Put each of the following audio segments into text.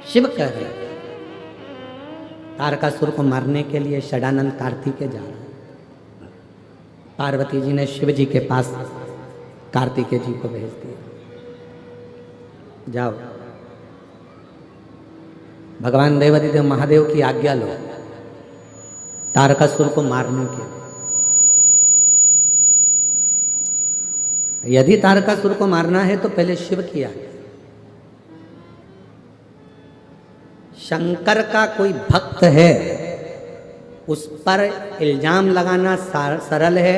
शिव कह रहे हैं तारकासुर को मारने के लिए षडानंद कार्तिकेय जा रहे हैं। पार्वती जी ने शिव जी के पास कार्तिकेय जी को भेज दिया, जाओ भगवान देवादिदेव महादेव की आज्ञा लो तारकासुर को मारने के लिए। यदि तारकासुर को मारना है तो पहले शिव की आज्ञा। शंकर का कोई भक्त है उस पर इल्जाम लगाना सरल है,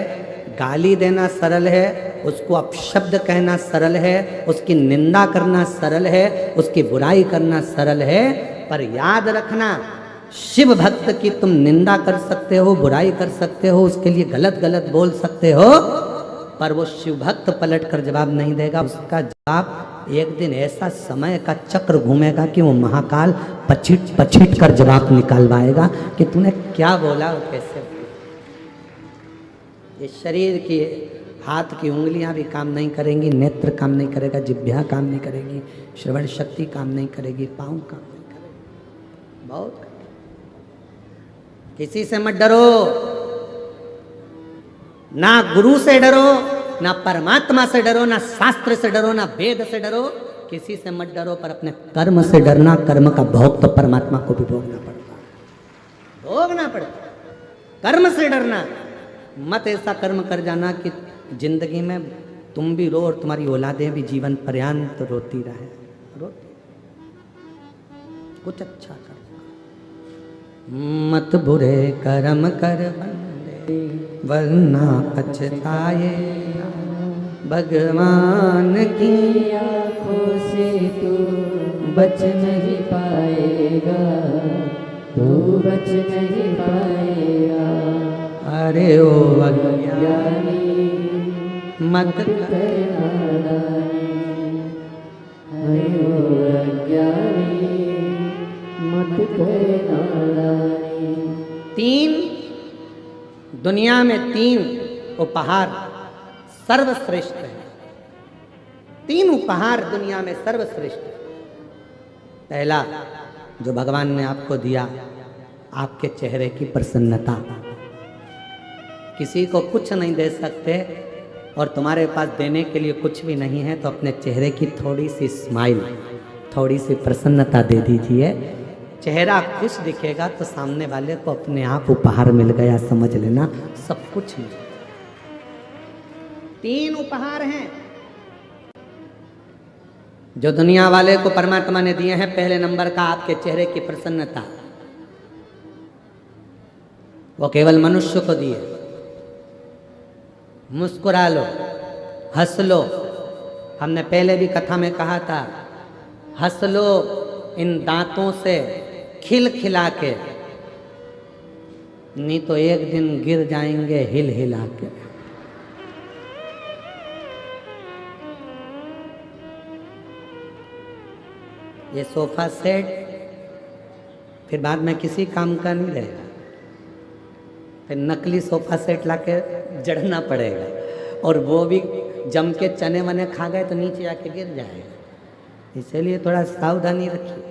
गाली देना सरल है, उसको अपशब्द कहना सरल है, उसकी निंदा करना सरल है, उसकी बुराई करना सरल है। पर याद रखना शिव भक्त की तुम निंदा कर सकते हो, बुराई कर सकते हो, उसके लिए गलत गलत बोल सकते हो, पर वो शिव भक्त पलट कर जवाब नहीं देगा। उसका जवाब एक दिन ऐसा समय का चक्र घूमेगा कि वो महाकाल पछिट पछिट कर जवाब निकालवाएगा कि तूने क्या बोला और कैसे बोला। ये शरीर की हाथ की उंगलियां भी काम नहीं करेंगी, नेत्र काम नहीं करेगा, जिह्वा काम नहीं करेगी, श्रवण शक्ति काम नहीं करेगी, पाँव काम नहीं करेगी। बहुत किसी से मत डरो, ना गुरु से डरो, ना परमात्मा से डरो, ना शास्त्र से डरो, ना वेद से डरो, किसी से मत डरो, पर अपने कर्म से डरना। कर्म का भोग तो परमात्मा को भी भोगना पड़ता है, भोगना पड़ता है। कर्म से डरना मत, ऐसा कर्म कर जाना कि जिंदगी में तुम भी रो और तुम्हारी औलादें भी जीवन पर्यंत रोती रहे। रोती कुछ अच्छा कर, मत बुरे कर्म कर बंदे वरना पछताए, भगवान की आँखों से तू बच नहीं पाएगा, तू बच नहीं पाएगा। अरे ओ अज्ञानी मत करना नादानी, अरे ओ अज्ञानी मत करना नादानी। तीन दुनिया में तीन उपहार सर्वश्रेष्ठ है। तीन उपहार दुनिया में सर्वश्रेष्ठ है। पहला जो भगवान ने आपको दिया, आपके चेहरे की प्रसन्नता। किसी को कुछ नहीं दे सकते और तुम्हारे पास देने के लिए कुछ भी नहीं है, तो अपने चेहरे की थोड़ी सी स्माइल, थोड़ी सी प्रसन्नता दे दीजिए। चेहरा खुश दिखेगा तो सामने वाले को अपने आप उपहार मिल गया, समझ लेना, सब कुछ मिल। तीन उपहार हैं जो दुनिया वाले को परमात्मा ने दिए हैं। पहले नंबर का आपके चेहरे की प्रसन्नता, वो केवल मनुष्य को दिए। मुस्कुरा लो, हंस लो। हमने पहले भी कथा में कहा था, हंस लो इन दांतों से खिल खिला के, नहीं तो एक दिन गिर जाएंगे हिल हिला के। ये सोफा सेट फिर बाद में किसी काम का नहीं रहेगा, फिर नकली सोफा सेट लाके जड़ना पड़ेगा, और वो भी जम के चने वने खा गए तो नीचे आके गिर जाएगा। इसलिए थोड़ा सावधानी रखिए।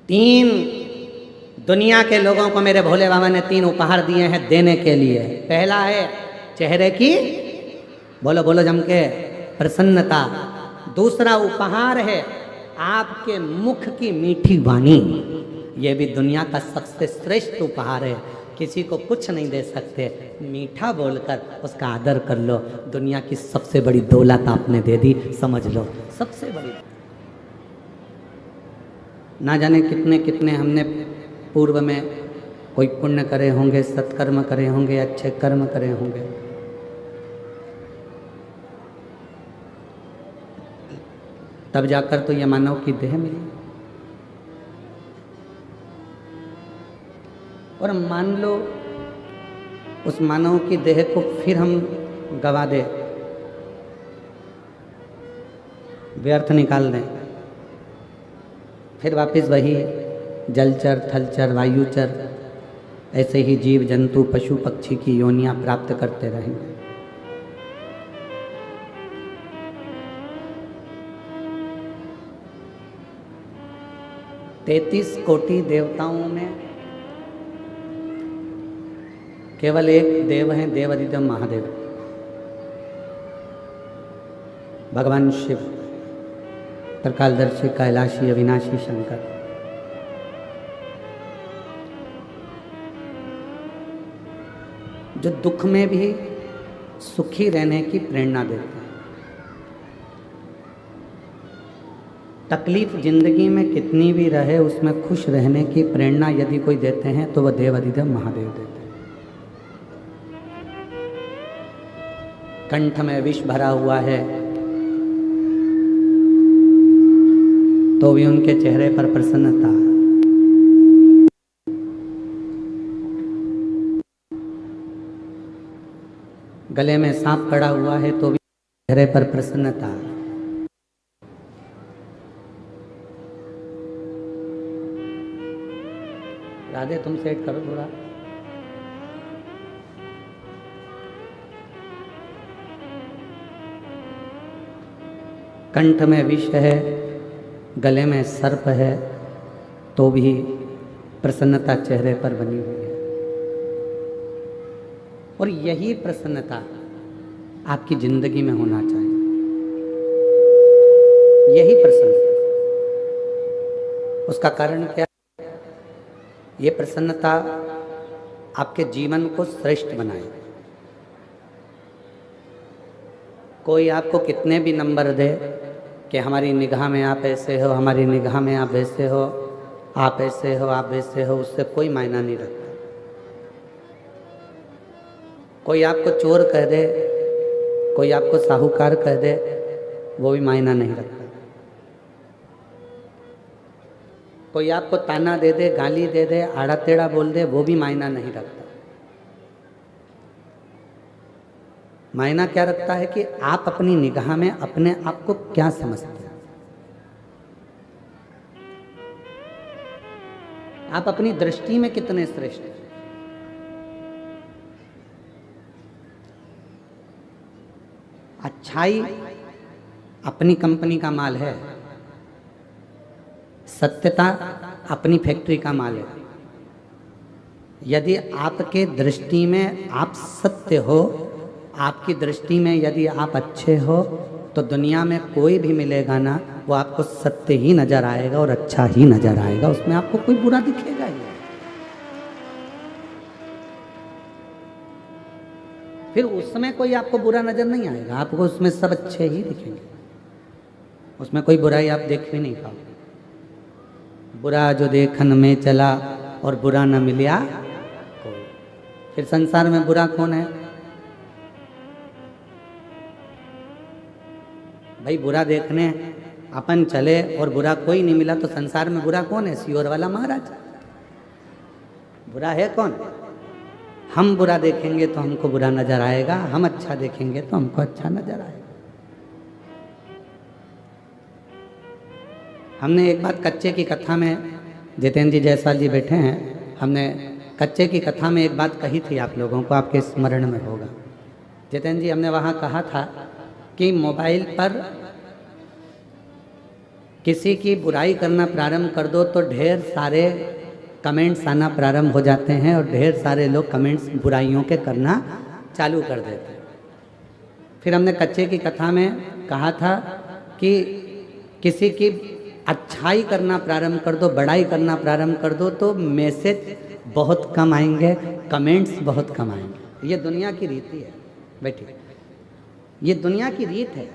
तीन दुनिया के लोगों को मेरे भोले बाबा ने तीन उपहार दिए हैं देने के लिए। पहला है चेहरे की, बोलो बोलो जम के, प्रसन्नता। दूसरा उपहार है आपके मुख की मीठी वाणी। यह भी दुनिया का सबसे श्रेष्ठ उपहार है। किसी को कुछ नहीं दे सकते, मीठा बोलकर उसका आदर कर लो। दुनिया की सबसे बड़ी दौलत आपने दे दी, समझ लो, सबसे बड़ी। ना जाने कितने कितने हमने पूर्व में कोई पुण्य करे होंगे, सत्कर्म करे होंगे, अच्छे कर्म करे होंगे, तब जाकर तो ये मानव की देह मिली। और मान लो उस मानव की देह को फिर हम गवा दे, व्यर्थ निकाल दें, फिर वापस वही जलचर, थलचर, वायुचर, ऐसे ही जीव जंतु पशु पक्षी की योनियां प्राप्त करते रहेंगे। 33 कोटि देवताओं में केवल एक देव हैं, देवाधिदेव महादेव, भगवान शिव, त्रिकालदर्शी, कैलाशी, अविनाशी शंकर। जो दुख में भी सुखी रहने की प्रेरणा देते हैं। तकलीफ जिंदगी में कितनी भी रहे उसमें खुश रहने की प्रेरणा यदि कोई देते हैं तो वह देवाधिदेव महादेव देते हैं। कंठ में विष भरा हुआ है तो भी उनके चेहरे पर प्रसन्नता है। गले में सांप पड़ा हुआ है तो भी चेहरे पर प्रसन्नता है। राधे तुम सेट करो थोड़ा। कंठ में विष है, गले में सर्प है तो भी प्रसन्नता चेहरे पर बनी हुई है। और यही प्रसन्नता आपकी जिंदगी में होना चाहिए। यही प्रसन्नता, उसका कारण क्या? ये प्रसन्नता आपके जीवन को श्रेष्ठ बनाए। कोई आपको कितने भी नंबर दे कि हमारी निगाह में आप ऐसे हो, हमारी निगाह में आप वैसे हो, आप ऐसे हो, आप वैसे हो, उससे कोई मायना नहीं रखता। कोई आपको चोर कह दे, कोई आपको साहूकार कह दे, वो भी मायना नहीं रखता। कोई आपको ताना दे दे, गाली दे दे, आड़ा टेढ़ा बोल दे, वो भी मायना नहीं रखता। मायना क्या रखता है कि आप अपनी निगाह में अपने आप को क्या समझते हैं। आप अपनी दृष्टि में कितने श्रेष्ठ हैं। अच्छाई अपनी कंपनी का माल है, सत्यता अपनी फैक्ट्री का माल है। यदि आपके दृष्टि में आप सत्य हो, आपकी दृष्टि में यदि आप अच्छे हो, तो दुनिया में कोई भी मिलेगा ना, वो आपको सत्य ही नजर आएगा और अच्छा ही नजर आएगा। उसमें आपको कोई बुरा दिखेगा ही। फिर उसमें कोई आपको बुरा नजर नहीं आएगा, आपको उसमें सब अच्छे ही दिखेंगे। उसमें कोई बुराई आप देख भी नहीं पाओगे। बुरा जो देखन में चला और बुरा न मिला कोई। फिर संसार में बुरा कौन है भाई? बुरा देखने अपन चले और बुरा कोई नहीं मिला तो संसार में बुरा कौन है? सियोर वाला महाराज। बुरा है कौन? हम बुरा देखेंगे तो हमको बुरा नजर आएगा, हम अच्छा देखेंगे तो हमको अच्छा नजर आएगा। हमने एक बात कच्चे की कथा में, जितेंद्र जी जायसवाल जी बैठे हैं, हमने कच्चे की कथा में एक बात कही थी आप लोगों को, आपके स्मरण में होगा। जितेंद्र जी, हमने वहाँ कहा था कि मोबाइल पर किसी की बुराई करना प्रारंभ कर दो तो ढेर सारे कमेंट्स आना प्रारंभ हो जाते हैं और ढेर सारे लोग कमेंट्स बुराइयों के करना चालू कर देते हैं। फिर हमने कच्चे की कथा में कहा था कि किसी की अच्छाई करना प्रारंभ कर दो, बड़ाई करना प्रारंभ कर दो तो मैसेज बहुत कम आएंगे, कमेंट्स बहुत कम आएंगे। ये दुनिया की रीति है बेटी, ये दुनिया की रीत है।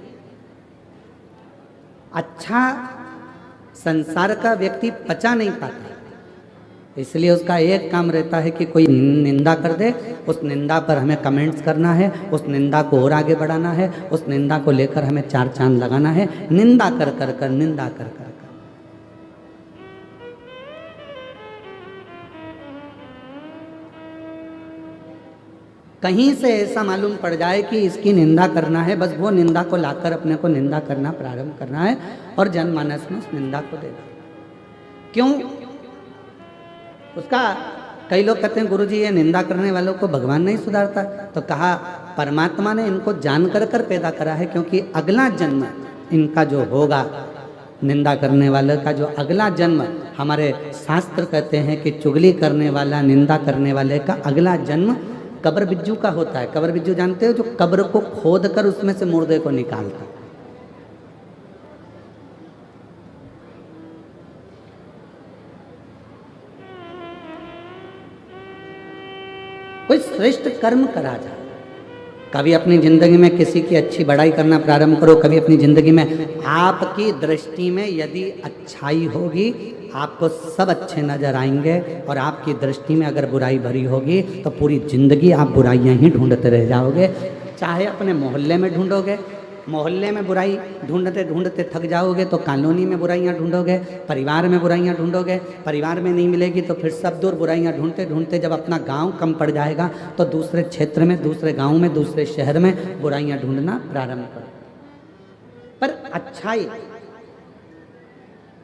अच्छा संसार का व्यक्ति पचा नहीं पाता, इसलिए उसका एक काम रहता है कि कोई निंदा कर दे, उस निंदा पर हमें कमेंट्स करना है, उस निंदा को और आगे बढ़ाना है, उस निंदा को लेकर हमें चार चांद लगाना है। निंदा कर कर कर, निंदा कर कर कर। कहीं से ऐसा मालूम पड़ जाए कि इसकी निंदा करना है, बस वो निंदा को लाकर अपने को निंदा करना प्रारंभ करना है और जनमानस में उस निंदा को देना। क्यों? उसका कई लोग कहते हैं गुरुजी ये निंदा करने वालों को भगवान नहीं सुधारता, तो कहा परमात्मा ने इनको जान कर कर पैदा करा है, क्योंकि अगला जन्म इनका जो होगा निंदा करने वाले का जो अगला जन्म, हमारे शास्त्र कहते हैं कि चुगली करने वाला, निंदा करने वाले का अगला जन्म कब्र बिज्जू का होता है। कब्र बिज्जू जानते हो, जो कब्र को खोद कर उसमें से मुर्दे को निकालता है। कोई श्रेष्ठ कर्म करा जाए। कभी अपनी जिंदगी में किसी की अच्छी बड़ाई करना प्रारंभ करो। कभी अपनी जिंदगी में, आपकी दृष्टि में यदि अच्छाई होगी आपको सब अच्छे नजर आएंगे, और आपकी दृष्टि में अगर बुराई भरी होगी तो पूरी जिंदगी आप बुराइयां ही ढूंढते रह जाओगे। चाहे अपने मोहल्ले में ढूंढोगे, मोहल्ले में बुराई ढूंढते ढूंढते थक जाओगे तो कॉलोनी में बुराइयां ढूंढोगे, परिवार में बुराइयां ढूंढोगे, परिवार में नहीं मिलेगी तो फिर सब दूर बुराइयां ढूंढते ढूंढते जब अपना गांव कम पड़ जाएगा तो दूसरे क्षेत्र में, दूसरे गांव में, दूसरे शहर में बुराइयां ढूंढना प्रारंभ करो। पर अच्छाई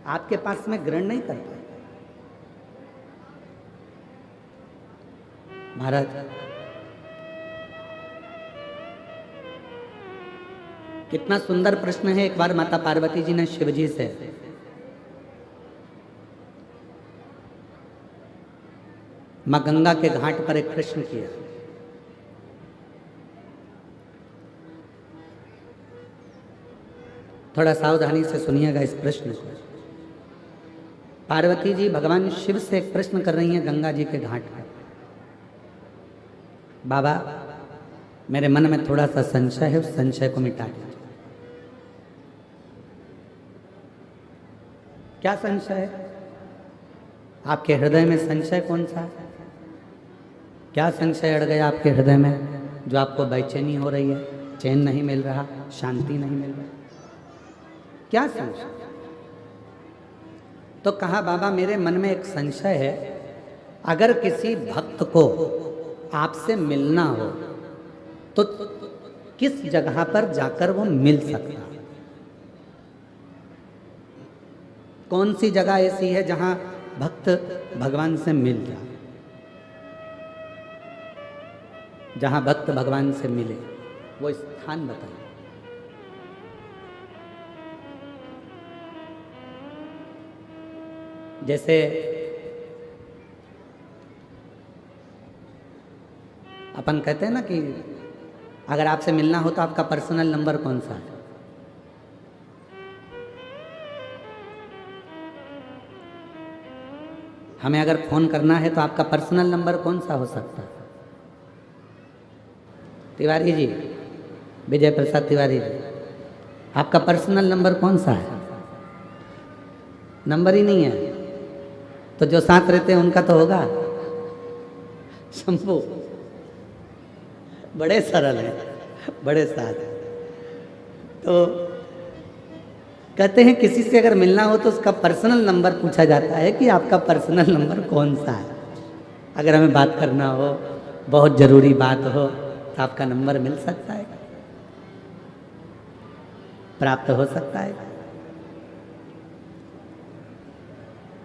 आपके पास में ग्रहण नहीं कर पाए। महाराज, कितना सुंदर प्रश्न है। एक बार माता पार्वती जी ने शिव जी से मां गंगा के घाट पर एक प्रश्न किया। थोड़ा सावधानी से सुनिएगा इस प्रश्न को। पार्वती जी भगवान शिव से एक प्रश्न कर रही हैं गंगा जी के घाट पर। बाबा, मेरे मन में थोड़ा सा संशय है, उस संशय को मिटा दीजिए। क्या संशय है? आपके हृदय में संशय कौन सा है? क्या संशय अड़ गया आपके हृदय में जो आपको बेचैनी हो रही है, चैन नहीं मिल रहा, शांति नहीं मिल रहा? क्या संशय? तो कहा, बाबा मेरे मन में एक संशय है, अगर किसी भक्त को आपसे मिलना हो तो किस जगह पर जाकर वो मिल सकता है? कौन सी जगह ऐसी है जहां भक्त भगवान से मिल जाए, जहां भक्त भगवान से मिले, वो स्थान बताइए। जैसे अपन कहते हैं ना कि अगर आपसे मिलना हो तो आपका पर्सनल नंबर कौन सा है? हमें अगर फोन करना है तो आपका पर्सनल नंबर कौन सा हो सकता है? तिवारी जी, विजय प्रसाद तिवारी जी, आपका पर्सनल नंबर कौन सा है? नंबर ही नहीं है तो जो साथ रहते हैं उनका तो होगा। शंभू बड़े सरल हैं, बड़े साथ। तो कहते हैं किसी से अगर मिलना हो तो उसका पर्सनल नंबर पूछा जाता है कि आपका पर्सनल नंबर कौन सा है। अगर हमें बात करना हो, बहुत ज़रूरी बात हो, तो आपका नंबर मिल सकता है, प्राप्त हो सकता है।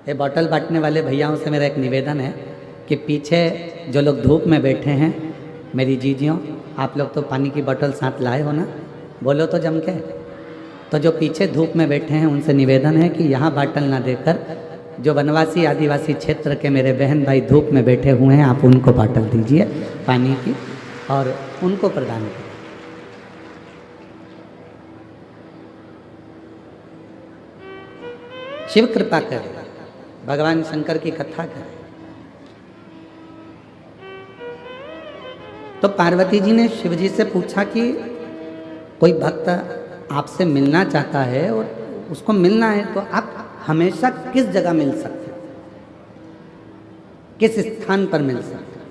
ये बॉटल बांटने वाले भैयाओं से मेरा एक निवेदन है कि पीछे जो लोग धूप में बैठे हैं, मेरी जीजियों, आप लोग तो पानी की बोतल साथ लाए हो ना, बोलो तो जम के। तो जो पीछे धूप में बैठे हैं उनसे निवेदन है कि यहाँ बाटल ना देकर जो वनवासी आदिवासी क्षेत्र के मेरे बहन भाई धूप में बैठे हुए हैं, आप उनको बाटल दीजिए पानी की और उनको प्रदान करें। शिव कृपा करें, भगवान शंकर की कथा करें। तो पार्वती जी ने शिव जी से पूछा कि कोई भक्त आपसे मिलना चाहता है और उसको मिलना है तो आप हमेशा किस जगह मिल सकते हैं, किस स्थान पर मिल सकते हैं?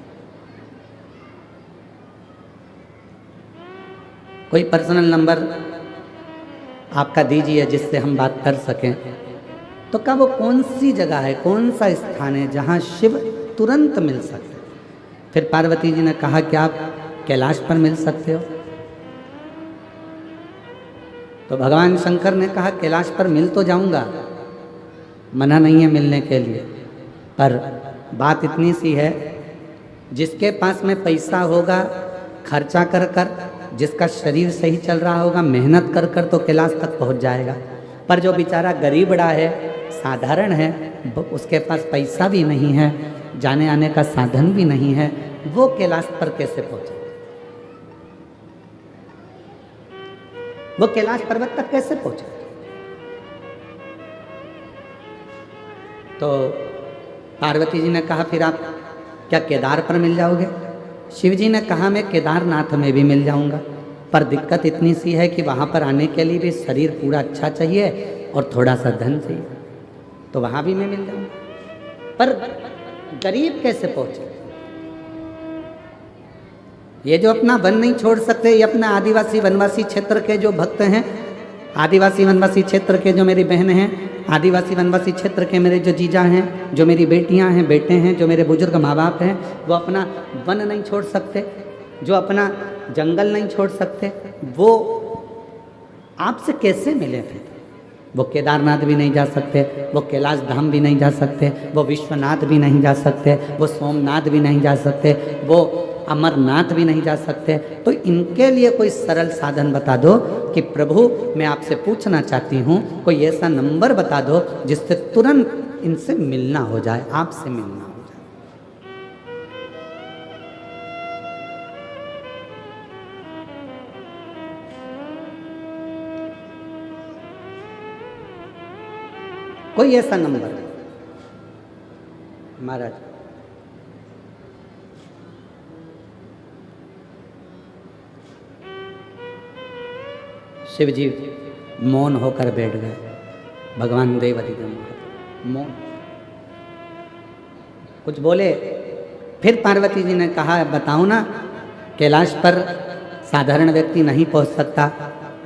कोई पर्सनल नंबर आपका दीजिए जिससे हम बात कर सकें। तो क्या वो कौन सी जगह है, कौन सा स्थान है जहां शिव तुरंत मिल सकते? फिर पार्वती जी ने कहा कि आप कैलाश पर मिल सकते हो। तो भगवान शंकर ने कहा कैलाश पर मिल तो जाऊंगा, मना नहीं है मिलने के लिए, पर बात इतनी सी है, जिसके पास में पैसा होगा खर्चा कर कर, जिसका शरीर सही चल रहा होगा मेहनत कर कर, तो कैलाश तक पहुंच जाएगा। पर जो बेचारा गरीबड़ा है, साधारण है, उसके पास पैसा भी नहीं है, जाने आने का साधन भी नहीं है, वो कैलाश पर कैसे पहुंचे? वो कैलाश पर्वत तक कैसे पहुंचे? तो पार्वती जी ने कहा फिर आप क्या केदार पर मिल जाओगे? शिव जी ने कहा मैं केदारनाथ में भी मिल जाऊंगा, पर दिक्कत इतनी सी है कि वहाँ पर आने के लिए भी शरीर पूरा अच्छा चाहिए और थोड़ा सा धन चाहिए, तो वहाँ भी मैं मिल जाऊंगा। पर गरीब कैसे पहुंचे? ये जो अपना वन नहीं छोड़ सकते, ये अपना आदिवासी वनवासी क्षेत्र के जो भक्त हैं, आदिवासी वनवासी क्षेत्र के जो मेरी बहन हैं, आदिवासी वनवासी क्षेत्र के मेरे जो जीजा हैं, जो मेरी बेटियां हैं, बेटे हैं, जो मेरे बुजुर्ग माँ बाप हैं, वो अपना वन नहीं छोड़ सकते, जो अपना जंगल नहीं छोड़ सकते, वो आपसे कैसे मिले फिर? वो केदारनाथ भी नहीं जा सकते, वो कैलाश धाम भी नहीं जा सकते, वो विश्वनाथ भी नहीं जा सकते, वो सोमनाथ भी नहीं जा सकते, वो अमरनाथ भी नहीं जा सकते। तो इनके लिए कोई सरल साधन बता दो कि प्रभु मैं आपसे पूछना चाहती हूँ, कोई ऐसा नंबर बता दो जिससे तुरंत इनसे मिलना हो जाए, आपसे मिलना हो जाए। कोई ऐसा नंबर महाराज? शिव जी मौन होकर बैठ गए। भगवान देव अधिगम मौन, कुछ बोले। फिर पार्वती जी ने कहा बताओ ना, कैलाश पर साधारण व्यक्ति नहीं पहुंच सकता,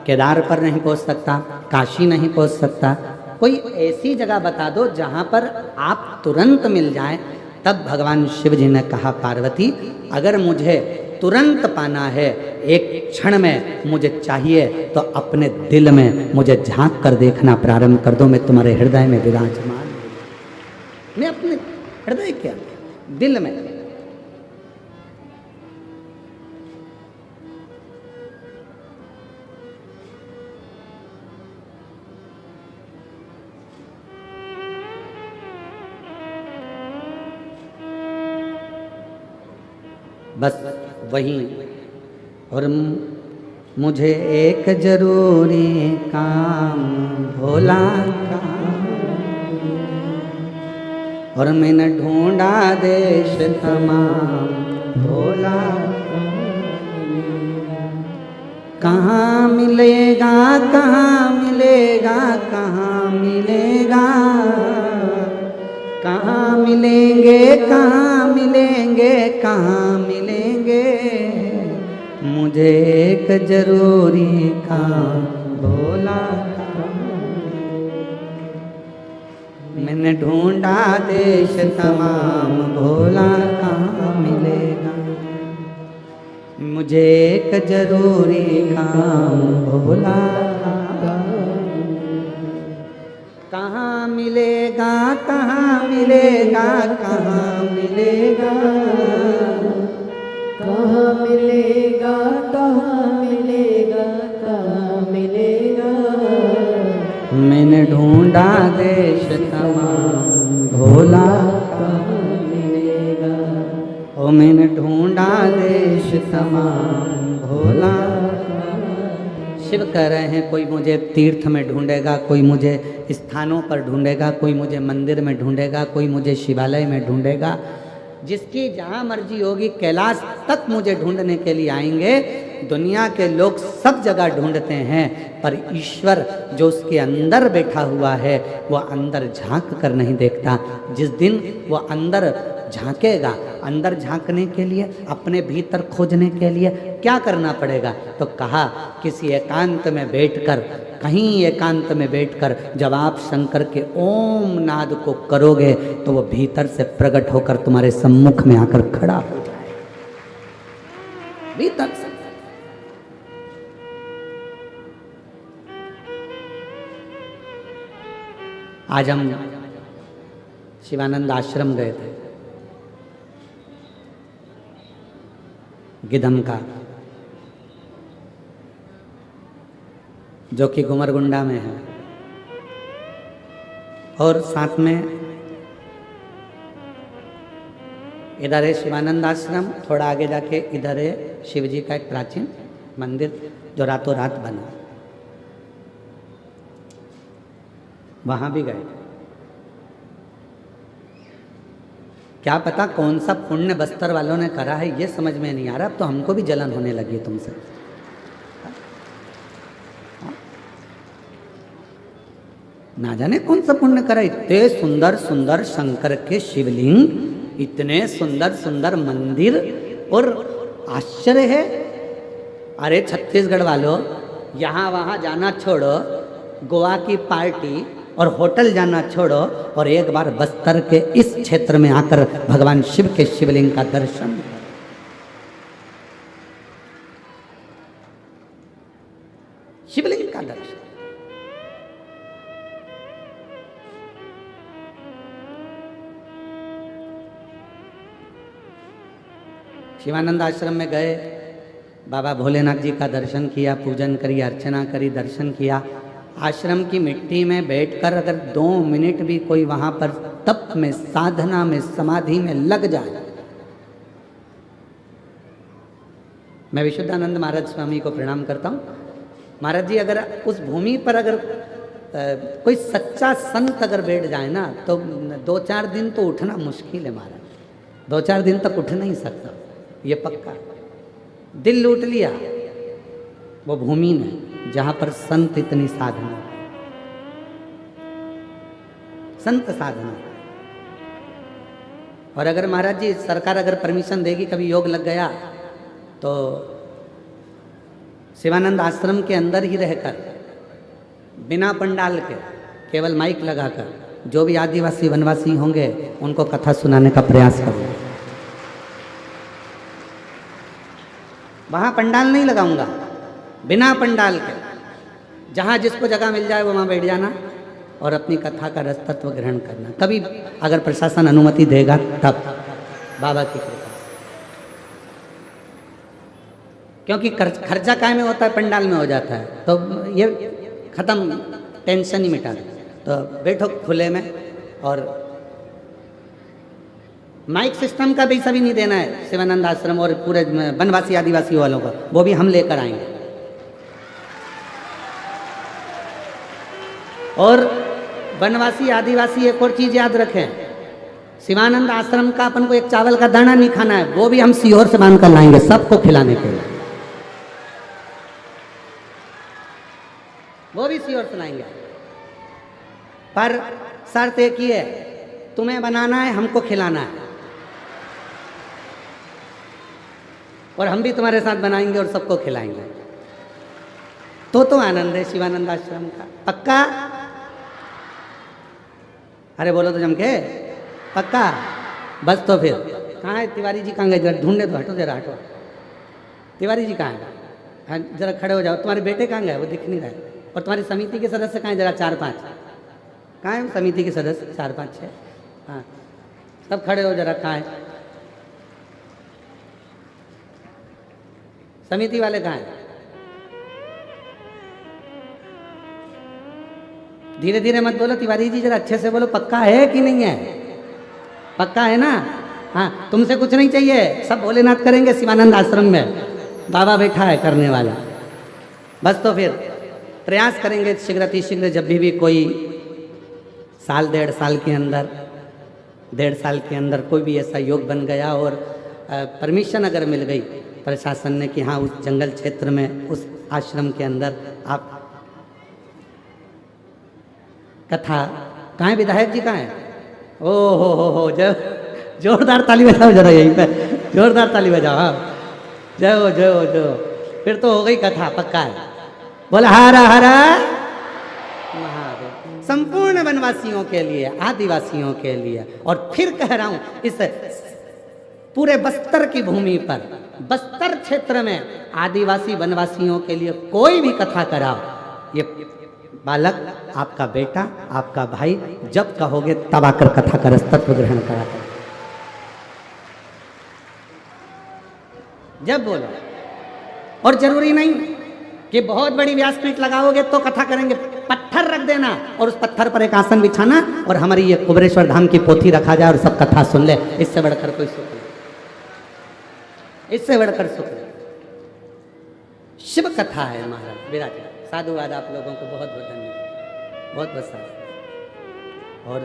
केदार पर नहीं पहुंच सकता, काशी नहीं पहुंच सकता, कोई ऐसी जगह बता दो जहां पर आप तुरंत मिल जाए। तब भगवान शिव जी ने कहा पार्वती अगर मुझे तुरंत पाना है, एक क्षण में मुझे चाहिए, तो अपने दिल में मुझे झांक कर देखना प्रारंभ कर दो। मैं तुम्हारे हृदय में विराजमान, मैं अपने हृदय क्या दिल में। बस वही। और मुझे एक जरूरी काम भोला का, और मैंने ढूंढा देश तमाम भोला का। कहाँ मिलेगा, कहाँ मिलेगा, कहाँ मिलेगा, कहाँ मिलेंगे, कहाँ मिलेंगे, कहाँ मिलेंगे, मुझे एक जरूरी काम भोला का। मैंने ढूंढा देश तमाम भोला कहाँ मिलेगा, मुझे एक जरूरी काम भोला का। कहाँ मिलेगा, कहाँ मिलेगा, कहाँ मिलेगा, कहाँ मिलेगा, कहाँ मिलेगा, कहाँ मिलेगा, मैंने ढूंढा देश तमाम भोला कहाँ मिलेगा, ओ मैंने ढूंढा देश तमाम भोला। शिव कह रहे हैं कोई मुझे तीर्थ में ढूंढेगा, कोई मुझे स्थानों पर ढूंढेगा, कोई मुझे मंदिर में ढूंढेगा, कोई मुझे शिवालय में ढूंढेगा, जिसकी जहाँ मर्जी होगी कैलाश तक मुझे ढूंढने के लिए आएंगे। दुनिया के लोग सब जगह ढूंढते हैं, पर ईश्वर जो उसके अंदर बैठा हुआ है वो अंदर झांक कर नहीं देखता। जिस दिन वो अंदर झांकेगा, अंदर झांकने के लिए, अपने भीतर खोजने के लिए क्या करना पड़ेगा? तो कहा किसी एकांत में बैठकर, कहीं एकांत में बैठकर जब आप शंकर के ओम नाद को करोगे तो वो भीतर से प्रकट होकर तुम्हारे सम्मुख में आकर खड़ा हो जाए, भीतर से। आज हम शिवानंद आश्रम गए थे, गिदम का, जो कि गुमरगुंडा में है। और साथ में इधर है शिवानंद आश्रम, थोड़ा आगे जाके इधर है शिव जी का एक प्राचीन मंदिर जो रातों रात बना, वहां भी गए। क्या पता कौन सा पुण्य बस्तर वालों ने करा है, ये समझ में नहीं आ रहा। अब तो हमको भी जलन होने लगी है तुमसे। ना जाने कौन सा पुण्य करा, इतने सुंदर सुंदर शंकर के शिवलिंग, इतने सुंदर सुंदर मंदिर, और आश्चर्य है। अरे छत्तीसगढ़ वालों, यहाँ वहाँ जाना छोड़ो, गोवा की पार्टी और होटल जाना छोड़ो, और एक बार बस्तर के इस क्षेत्र में आकर भगवान शिव के शिवलिंग का दर्शन। शिवलिंग का दर्शन। शिवानंद आश्रम में गए, बाबा भोलेनाथ जी का दर्शन किया, पूजन करी, अर्चना करी, दर्शन किया। आश्रम की मिट्टी में बैठकर अगर 2 मिनट भी कोई वहाँ पर तप में, साधना में, समाधि में लग जाए। मैं विशुद्धानंद महाराज स्वामी को प्रणाम करता हूँ। महाराज जी अगर उस भूमि पर अगर कोई सच्चा संत अगर बैठ जाए ना, तो 2-4 दिन तो उठना मुश्किल है महाराज, 2-4 दिन तक उठ नहीं सकता, ये पक्का। दिल लूट लिया वो भूमि ने जहां पर संत इतनी साधना, संत साधना। और अगर महाराज जी सरकार अगर परमिशन देगी, कभी योग लग गया तो शिवानंद आश्रम के अंदर ही रहकर, बिना पंडाल के, केवल माइक लगाकर, जो भी आदिवासी वनवासी होंगे उनको कथा सुनाने का प्रयास करूंगा। वहां पंडाल नहीं लगाऊंगा, बिना पंडाल के, जहाँ जिसको जगह मिल जाए वो वहाँ बैठ जाना और अपनी कथा का रस तत्व ग्रहण करना। कभी अगर प्रशासन अनुमति देगा तब, बाबा की कृपा। क्योंकि खर्चा काय में होता है, पंडाल में हो जाता है, तो ये खत्म, टेंशन ही मिटा दे। तो बैठो खुले में, और माइक सिस्टम का भी सभी नहीं देना है शिवानंद आश्रम और पूरे वनवासी आदिवासी वालों को, वो भी हम लेकर आएंगे। और वनवासी आदिवासी एक और चीज याद रखें, शिवानंद आश्रम का अपन को एक चावल का दाना नहीं खाना है, वो भी हम सीहोर से बांध कर लाएंगे सबको खिलाने के लिए, वो भी सीहोर से लाएंगे। पर शर्त एक ही है, तुम्हें बनाना है, हमको खिलाना है, और हम भी तुम्हारे साथ बनाएंगे और सबको खिलाएंगे। तो आनंद है शिवानंद आश्रम का, पक्का? अरे बोलो तो जम के, पक्का? बस तो फिर कहाँ है तिवारी जी, कहाँ गए? जरा ढूंढने तो, हटो जरा, हटो। तिवारी जी कहाँ है? हाँ जरा खड़े हो जाओ। तुम्हारे बेटे कहाँ गए? वो दिख नहीं रहे। और तुम्हारी समिति के सदस्य कहाँ हैं? जरा 4-5 कहाँ है समिति के सदस्य? 4-5-6, हाँ सब खड़े हो जरा। कहाँ है समिति वाले? कहाँ है? धीरे धीरे मत बोलो तिवारी जी, जरा अच्छे से बोलो। पक्का है कि नहीं है? पक्का है ना? हाँ, तुमसे कुछ नहीं चाहिए, सब भोलेनाथ करेंगे शिवानंद आश्रम में, बाबा बैठा है करने वाला। बस तो फिर प्रयास करेंगे शीघ्र जब भी कोई 1.5 साल के अंदर, 1.5 साल के अंदर कोई भी ऐसा योग बन गया और परमिशन अगर मिल गई प्रशासन ने कि हाँ उस जंगल क्षेत्र में, उस आश्रम के अंदर आप कथा। कहाँ है विधायक जी? कहाँ है? ओ हो जय, जोरदार ताली बजाओ जरा, यहीं पे जोरदार ताली बजाओ। हाँ जय हो जय हो जय हो। फिर तो हो गई कथा, पक्का है। बोला हरा हरा महादेव, संपूर्ण वनवासियों के लिए, आदिवासियों के लिए। और फिर कह रहा हूं, इस पूरे बस्तर की भूमि पर, बस्तर क्षेत्र में आदिवासी वनवासियों के लिए कोई भी कथा कराओ, ये बालक, आपका बेटा, आपका भाई, जब कहोगे तब आकर कथा का रसतत्व ग्रहण करा कर, जब बोलो। और जरूरी नहीं कि बहुत बड़ी व्यासपीठ लगाओगे तो कथा करेंगे। पत्थर रख देना और उस पत्थर पर एक आसन बिछाना और हमारी ये कुबेरेश्वर धाम की पोथी रखा जाए और सब कथा सुन ले। इससे बढ़कर कोई सुख नहीं, इससे बढ़कर सुख नहीं। शिव कथा है महाराज विराज। साधुवाद आप लोगों को बहुत बहुत धन्यवाद, बहुत बहुत साधुवाद। और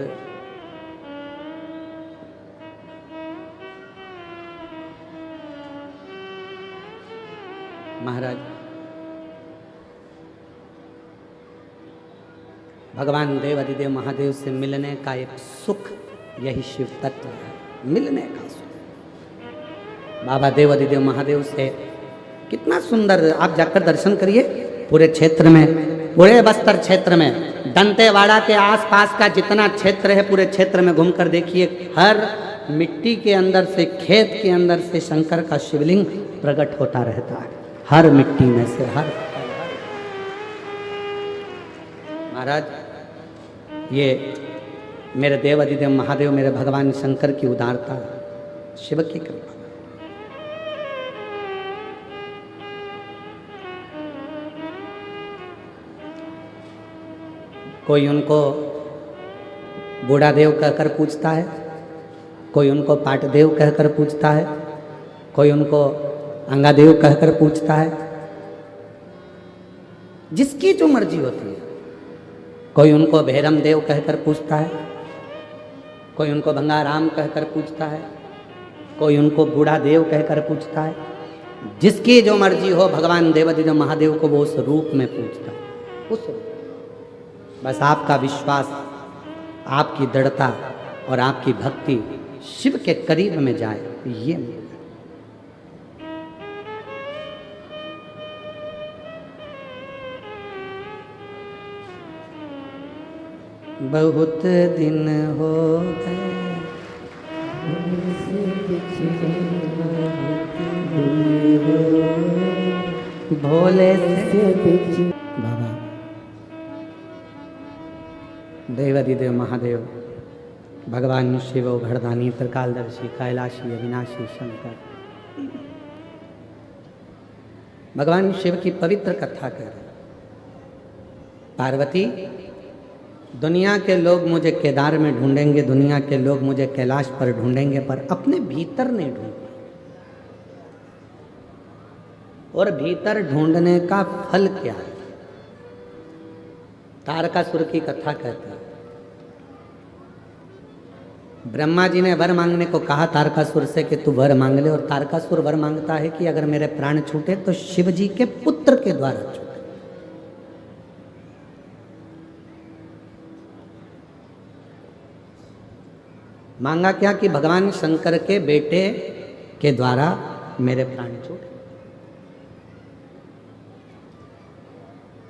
महाराज भगवान देव अधिदेव महादेव से मिलने का एक सुख यही शिव तत्व है, मिलने का सुख। बाबा देव अधिदेव महादेव से कितना सुंदर, आप जाकर दर्शन करिए। पूरे क्षेत्र में, पूरे बस्तर क्षेत्र में, दंतेवाड़ा के आसपास का जितना क्षेत्र है पूरे क्षेत्र में घूमकर देखिए, हर मिट्टी के अंदर से, खेत के अंदर से शंकर का शिवलिंग प्रकट होता रहता है, हर मिट्टी में से, हर। महाराज ये मेरे देव अधिदेव महादेव, मेरे भगवान शंकर की उदारता, शिव की कृपा। कोई उनको बूढ़ा देव कहकर पूछता है, कोई उनको पाट देव कहकर पूछता है, कोई उनको अंगादेव कहकर पूछता है, जिसकी जो मर्जी होती है। कोई उनको भैरम देव कहकर पूछता है, कोई उनको भंगाराम कहकर पूछता है, कोई उनको बूढ़ा देव कहकर पूछता है। जिसकी जो मर्जी हो, भगवान देवाधिदेव महादेव को वो उस रूप में पूछता है, उस रूप। बस आपका विश्वास, आपकी दृढ़ता और आपकी भक्ति शिव के करीब में जाए, ये बहुत दिन हो गए भोले से बाबा देवाधिदेव महादेव, भगवान शिव घरदानी त्रिकालदर्शी कैलाशी अविनाशी शंकर, भगवान शिव की पवित्र कथा कर रहे। पार्वती, दुनिया के लोग मुझे केदार में ढूंढेंगे, दुनिया के लोग मुझे कैलाश पर ढूंढेंगे, पर अपने भीतर नहीं ढूंढेंगे। और भीतर ढूंढने का फल क्या है? तारकासुर की कथा कहते हैं। ब्रह्मा जी ने वर मांगने को कहा तारकासुर से कि तू वर मांग ले, और तारकासुर वर मांगता है कि अगर मेरे प्राण छूटे तो शिव जी के पुत्र के द्वारा छूटे। मांगा क्या कि भगवान शंकर के बेटे के द्वारा मेरे प्राण छूटे।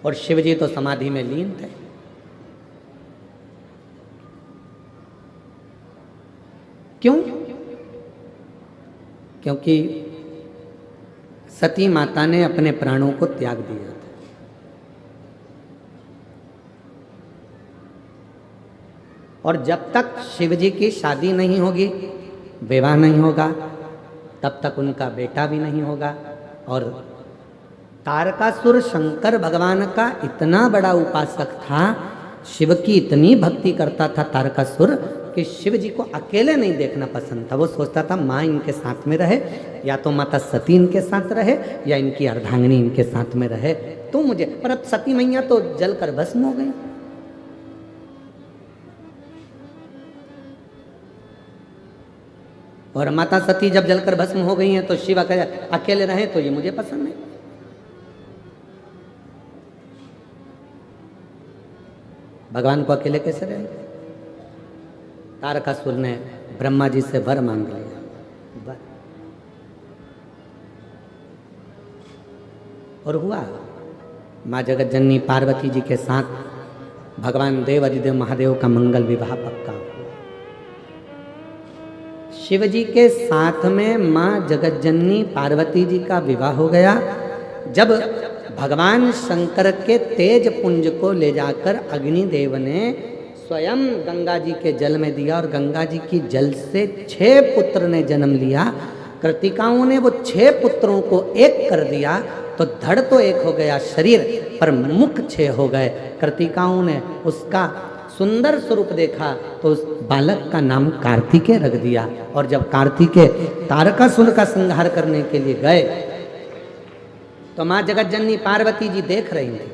और शिव जी तो समाधि में लीन थे। क्यों? क्योंकि सती माता ने अपने प्राणों को त्याग दिया था। और जब तक शिव जी की शादी नहीं होगी, विवाह नहीं होगा, तब तक उनका बेटा भी नहीं होगा। और तारकासुर शंकर भगवान का इतना बड़ा उपासक था, शिव की इतनी भक्ति करता था तारकासुर कि शिव जी को अकेले नहीं देखना पसंद था। वो सोचता था माँ इनके साथ में रहे, या तो माता सती इनके साथ रहे, या इनकी अर्धांगिनी इनके साथ में रहे तो मुझे। पर अब सती मैया तो जलकर भस्म हो गई। और माता सती जब जलकर भस्म हो गई हैं तो शिव अकेले रहे तो ये मुझे पसंद नहीं। भगवान को अकेले कैसे रहेंगे? तारकासुर ने ब्रह्मा जी से वर मांग लिया, वर। और हुआ, माँ जगतजननी पार्वती जी के साथ भगवान देव अधिदेव महादेव का मंगल विवाह पक्का हुआ। शिव जी के साथ में माँ जगतजननी पार्वती जी का विवाह हो गया जब भगवान शंकर के तेज पुंज को ले जाकर अग्निदेव ने स्वयं गंगा जी के जल में दिया, और गंगा जी की जल से 6 पुत्र ने जन्म लिया। कृतिकाओं ने वो 6 पुत्रों को एक कर दिया तो धड़ तो एक हो गया शरीर, पर मुख 6 हो गए। कृतिकाओं ने उसका सुंदर स्वरूप देखा तो उस बालक का नाम कार्तिकेय रख दिया। और जब कार्तिकेय तारकासुर का संहार करने के लिए गए तो मां जगत जननी पार्वती जी देख रही थी,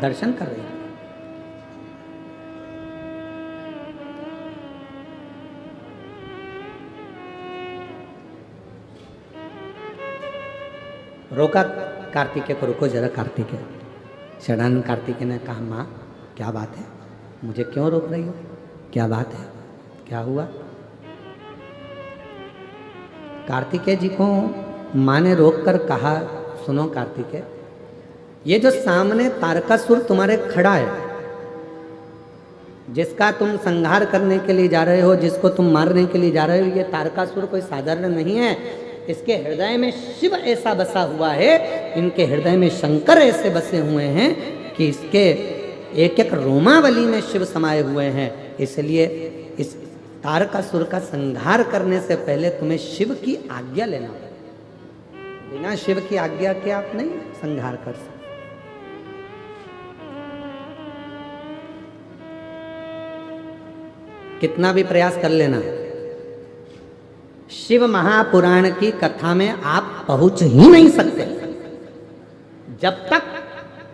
दर्शन कर रही थी। रोका कार्तिकेय को, रुको जरा कार्तिकेय। षडानंद कार्तिकेय ने कहा, माँ क्या बात है, मुझे क्यों रोक रही हो, क्या बात है, क्या हुआ? कार्तिकेय जी को माँ ने रोक कर कहा, सुनो कार्तिकेय, ये जो सामने तारकासुर तुम्हारे खड़ा है, जिसका तुम संहार करने के लिए जा रहे हो, जिसको तुम मारने के लिए जा रहे हो, ये तारकासुर कोई साधारण नहीं है। इसके हृदय में शिव ऐसा बसा हुआ है, इनके हृदय में शंकर ऐसे बसे हुए हैं कि इसके एक एक रोमावली में शिव समाये हुए हैं। इसलिए इस तारकासुर का संहार करने से पहले तुम्हें शिव की आज्ञा लेना होगा। बिना शिव की आज्ञा के आप नहीं संहार कर सकते। कितना भी प्रयास कर लेना, शिव महापुराण की कथा में आप पहुंच ही नहीं सकते जब तक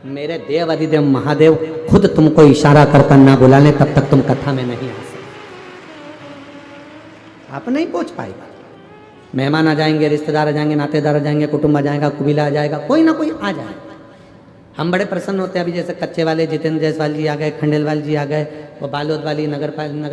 मेरे देव अधिदेव महादेव खुद तुमको इशारा कर ना बुला ले, तब तक तुम कथा में नहीं आ सकते। आप नहीं पहुंच पाएगा। मेहमान आ जाएंगे, रिश्तेदार आ जाएंगे, नातेदार आ जाएंगे, कुटुंब आ जाएगा, कुबीला आ जाएगा, कोई ना कोई आ जाएगा। हम बड़े प्रसन्न होते हैं। अभी जैसे कच्चे वाले जितेंद्र जायसवाल जी आ गए, खंडेलवाल जी आ गए, वो बालोद वाली नगर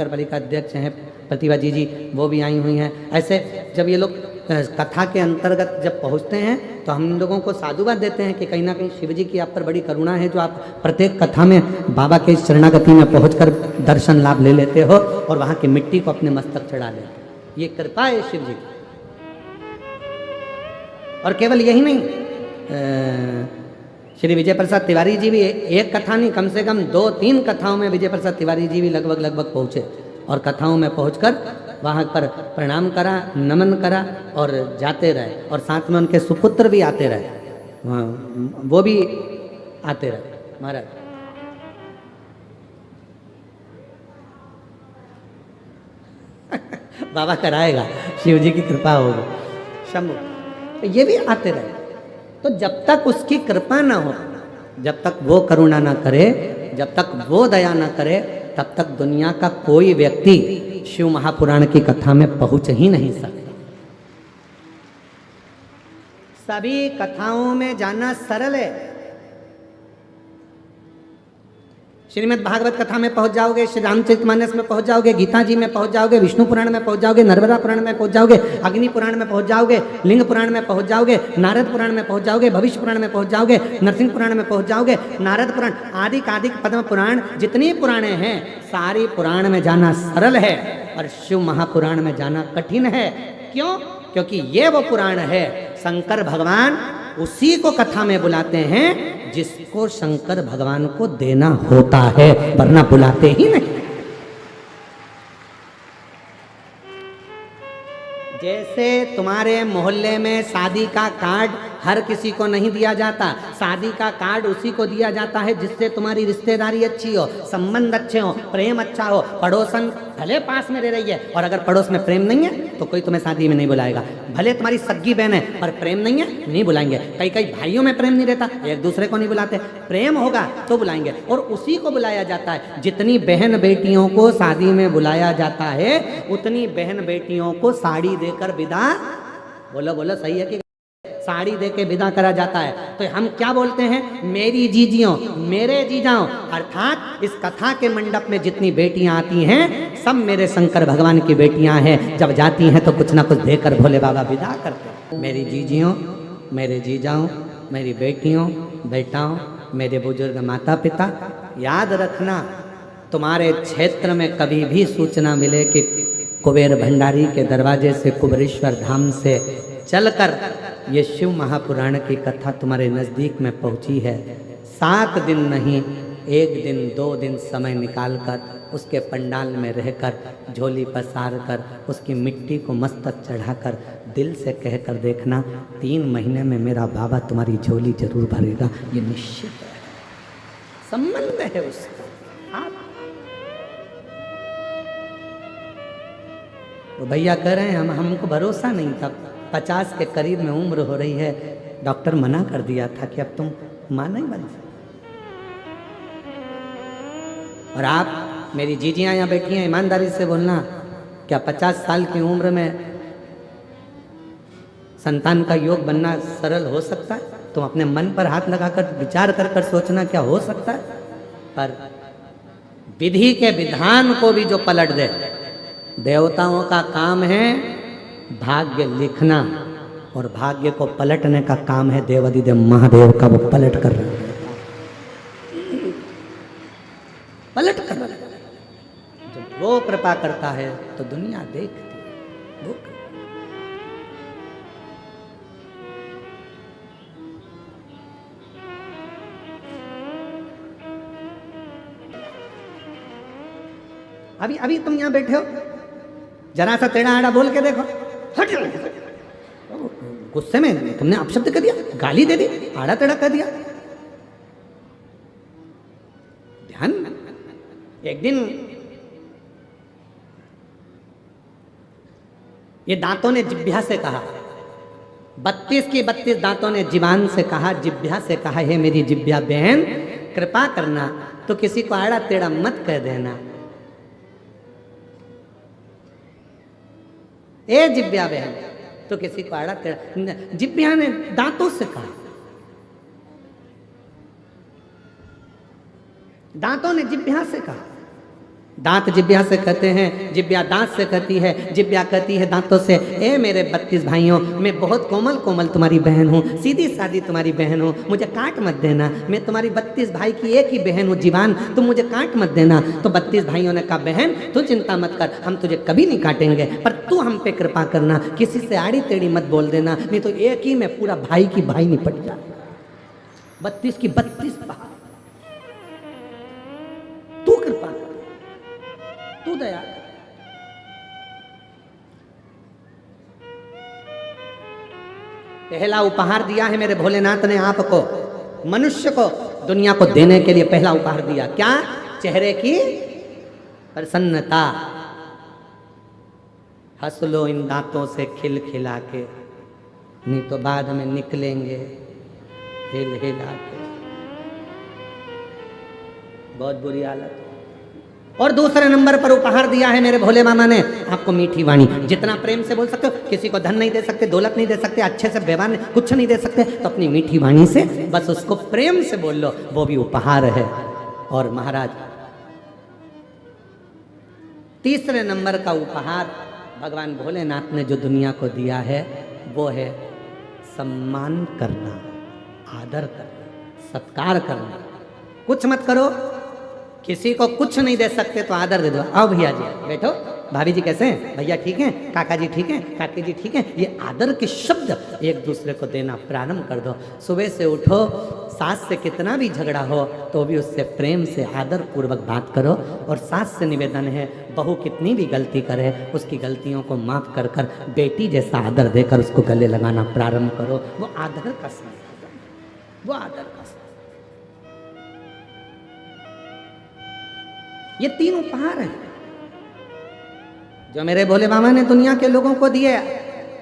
पालिका अध्यक्ष हैं प्रतिभा जी, वो भी आई हुई हैं। ऐसे जब ये लोग कथा के अंतर्गत जब पहुंचते हैं तो हम लोगों को साधुवाद देते हैं कि कहीं ना कहीं शिव जी की आप पर बड़ी करुणा है, जो आप प्रत्येक कथा में बाबा के शरणागति में पहुंचकर दर्शन लाभ ले लेते हो और वहाँ की मिट्टी को अपने मस्तक चढ़ा लेते हो। ये कृपा है शिव जी की। और केवल यही नहीं, श्री विजय प्रसाद तिवारी जी भी एक कथा नहीं, कम से कम 2-3 कथाओं में विजय प्रसाद तिवारी जी भी लगभग पहुँचे और कथाओं में पहुंचकर वहाँ पर प्रणाम करा, नमन करा और जाते रहे। और साथ में उनके सुपुत्र भी आते रहे, वो भी आते रहे। महाराज बाबा कराएगा, शिव जी की कृपा होगी, शंभु। तो ये भी आते रहे। तो जब तक उसकी कृपा ना हो, जब तक वो करुणा ना करे, जब तक वो दया ना करे, तब तक दुनिया का कोई व्यक्ति शिव महापुराण की कथा में पहुंच ही नहीं सकता। सभी कथाओं में जाना सरल है। श्रीमद् भागवत कथा में पहुंच जाओगे, श्री रामचरितमानस में पहुंच जाओगे, गीता जी में पहुंच जाओगे, विष्णु पुराण में पहुंच जाओगे, नर्मदा पुराण में पहुंच जाओगे, अग्नि पुराण में पहुंच जाओगे, लिंग पुराण में पहुंच जाओगे, नारद पुराण में पहुंच जाओगे, भविष्य पुराण में पहुंच जाओगे, नरसिंह पुराण में पहुंच जाओगे, नारद पुराण आदि पद्म पुराण, जितनी पुराणे हैं सारी पुराण में जाना सरल है और शिव महापुराण में जाना कठिन है। क्यों? क्योंकि ये वो पुराण है, शंकर भगवान उसी को कथा में बुलाते हैं जिसको शंकर भगवान को देना होता है, वरना बुलाते ही नहीं। जैसे तुम्हारे मोहल्ले में शादी का कार्ड हर किसी को नहीं दिया जाता, शादी का कार्ड उसी को दिया जाता है जिससे तुम्हारी रिश्तेदारी अच्छी हो, संबंध अच्छे हो, प्रेम अच्छा हो। पड़ोसन भले पास में रह रही है और अगर पड़ोस में प्रेम नहीं है तो कोई तुम्हें शादी में नहीं बुलाएगा। भले तुम्हारी सगी बहन है पर प्रेम नहीं है, नहीं बुलाएंगे। कई भाइयों में प्रेम नहीं रहता, एक दूसरे को नहीं बुलाते। प्रेम होगा तो बुलाएंगे और उसी को बुलाया जाता है। जितनी बहन बेटियों को शादी में बुलाया जाता है उतनी बहन बेटियों को साड़ी देकर विदा, बोलो सही है कि साड़ी देके विदा करा जाता है। तो हम क्या बोलते हैं? मेरी जीजियों, मेरे जीजाओं। अर्थात इस कथा के मंडप में जितनी बेटियां आती हैं सब मेरे शंकर भगवान की बेटियां हैं। जब जाती हैं तो कुछ ना कुछ देकर भोले बाबा विदा करते हैं। मेरी जीजियों, मेरे जीजाओं, मेरी बेटियों, बेटाओं, मेरे बुजुर्ग माता पिता, याद रखना तुम्हारे क्षेत्र में कभी भी सूचना मिले कि कुबेर भंडारी के दरवाजे से कुबेरेश्वर धाम से चलकर ये शिव महापुराण की कथा तुम्हारे नज़दीक में पहुंची है, 7 दिन नहीं 1 दिन 2 दिन समय निकालकर उसके पंडाल में रहकर झोली पसार कर उसकी मिट्टी को मस्तक चढ़ाकर दिल से कह कर देखना, 3 महीने में मेरा बाबा तुम्हारी झोली जरूर भरेगा, ये निश्चित है, संबंध है उसका। आप वो भैया कह रहे हैं हमको भरोसा नहीं था, 50 के करीब में उम्र हो रही है, डॉक्टर मना कर दिया था कि अब तुम मां नहीं बन सकते। और आप मेरी जीजियां यहाँ बैठी हैं, ईमानदारी से बोलना, क्या 50 साल की उम्र में संतान का योग बनना सरल हो सकता है? तुम अपने मन पर हाथ लगाकर विचार कर कर सोचना, क्या हो सकता है? पर विधि के विधान को भी जो पलट दे, देवताओं का काम है भाग्य लिखना, और भाग्य को पलटने का काम है देवाधिदेव महादेव का, वो पलट कर रहे हैं, पलट कर रहे हैं। जब वो कृपा करता है तो दुनिया देखती है, वो अभी अभी तुम यहां बैठे हो, जरा सा टेढ़ा आड़ा बोल के देखो, हट, गुस्से में तुमने अपशब्द कर दिया, गाली दे दी, आड़ा टेढ़ा कर दिया। ध्यान, एक दिन ये दांतों ने जिह्वा से कहा, 32 की 32 दांतों ने जीवान से कहा, जिह्वा से कहा, हे मेरी जिह्वा बहन, कृपा करना तो किसी को आड़ा टेढ़ा मत कह देना। ए जिह्वा बहन, तो किसी को आड़ा टेढ़ा, जिह्वा ने दांतों से कहा, दांतों ने जिह्वा से कहा। दांत जिह्वा से कहते हैं, जिह्वा दांत से कहती है, जिह्वा कहती है दांतों से, ए मेरे 32 भाइयों, मैं बहुत कोमल कोमल तुम्हारी बहन हूँ, सीधी सादी तुम्हारी बहन हूँ, मुझे काट मत देना, मैं तुम्हारी 32 भाई की एक ही बहन हूँ जीवान, तुम मुझे काट मत देना। तो 32 भाइयों ने कहा, बहन तू चिंता मत कर, हम तुझे कभी नहीं काटेंगे, पर तू हम पे कृपा करना, किसी से आड़ी टेढ़ी मत बोल देना, नहीं तो एक ही में पूरा भाई की भाई निपट जाए। 32 की 32 भाई, तू कृपा कर, तू दया। पहला उपहार दिया है मेरे भोलेनाथ ने आपको, मनुष्य को, दुनिया को देने के लिए पहला उपहार दिया, क्या? चेहरे की प्रसन्नता। हंस लो इन दांतों से खिल खिला के, नहीं तो बाद में निकलेंगे हिल हिला के, बहुत बुरी हालत। और दूसरे नंबर पर उपहार दिया है मेरे भोले मामा ने आपको मीठी वाणी, जितना प्रेम से बोल सकते हो। किसी को धन नहीं दे सकते, दौलत नहीं दे सकते, अच्छे से व्यवहार कुछ नहीं दे सकते, तो अपनी मीठी वाणी से बस उसको प्रेम से बोल लो, वो भी उपहार है। और महाराज, तीसरे नंबर का उपहार भगवान भोलेनाथ ने जो दुनिया को दिया है, वो है सम्मान करना, आदर करना, सत्कार करना। कुछ मत करो, किसी को कुछ नहीं दे सकते तो आदर दे दो। आओ भैया जी बैठो, भाभी जी कैसे हैं, भैया ठीक हैं, काका जी ठीक हैं, काकी जी ठीक हैं, ये आदर के शब्द एक दूसरे को देना प्रारंभ कर दो। सुबह से उठो, सास से कितना भी झगड़ा हो तो भी उससे प्रेम से आदर पूर्वक बात करो। और सास से निवेदन है, बहू कितनी भी गलती करे उसकी गलतियों को माफ कर कर बेटी जैसा आदर देकर उसको गले लगाना प्रारंभ करो। वो आदर का संस्कार, वो आदर का। ये 3 उपहार हैं जो मेरे भोले बाबा ने दुनिया के लोगों को दिए।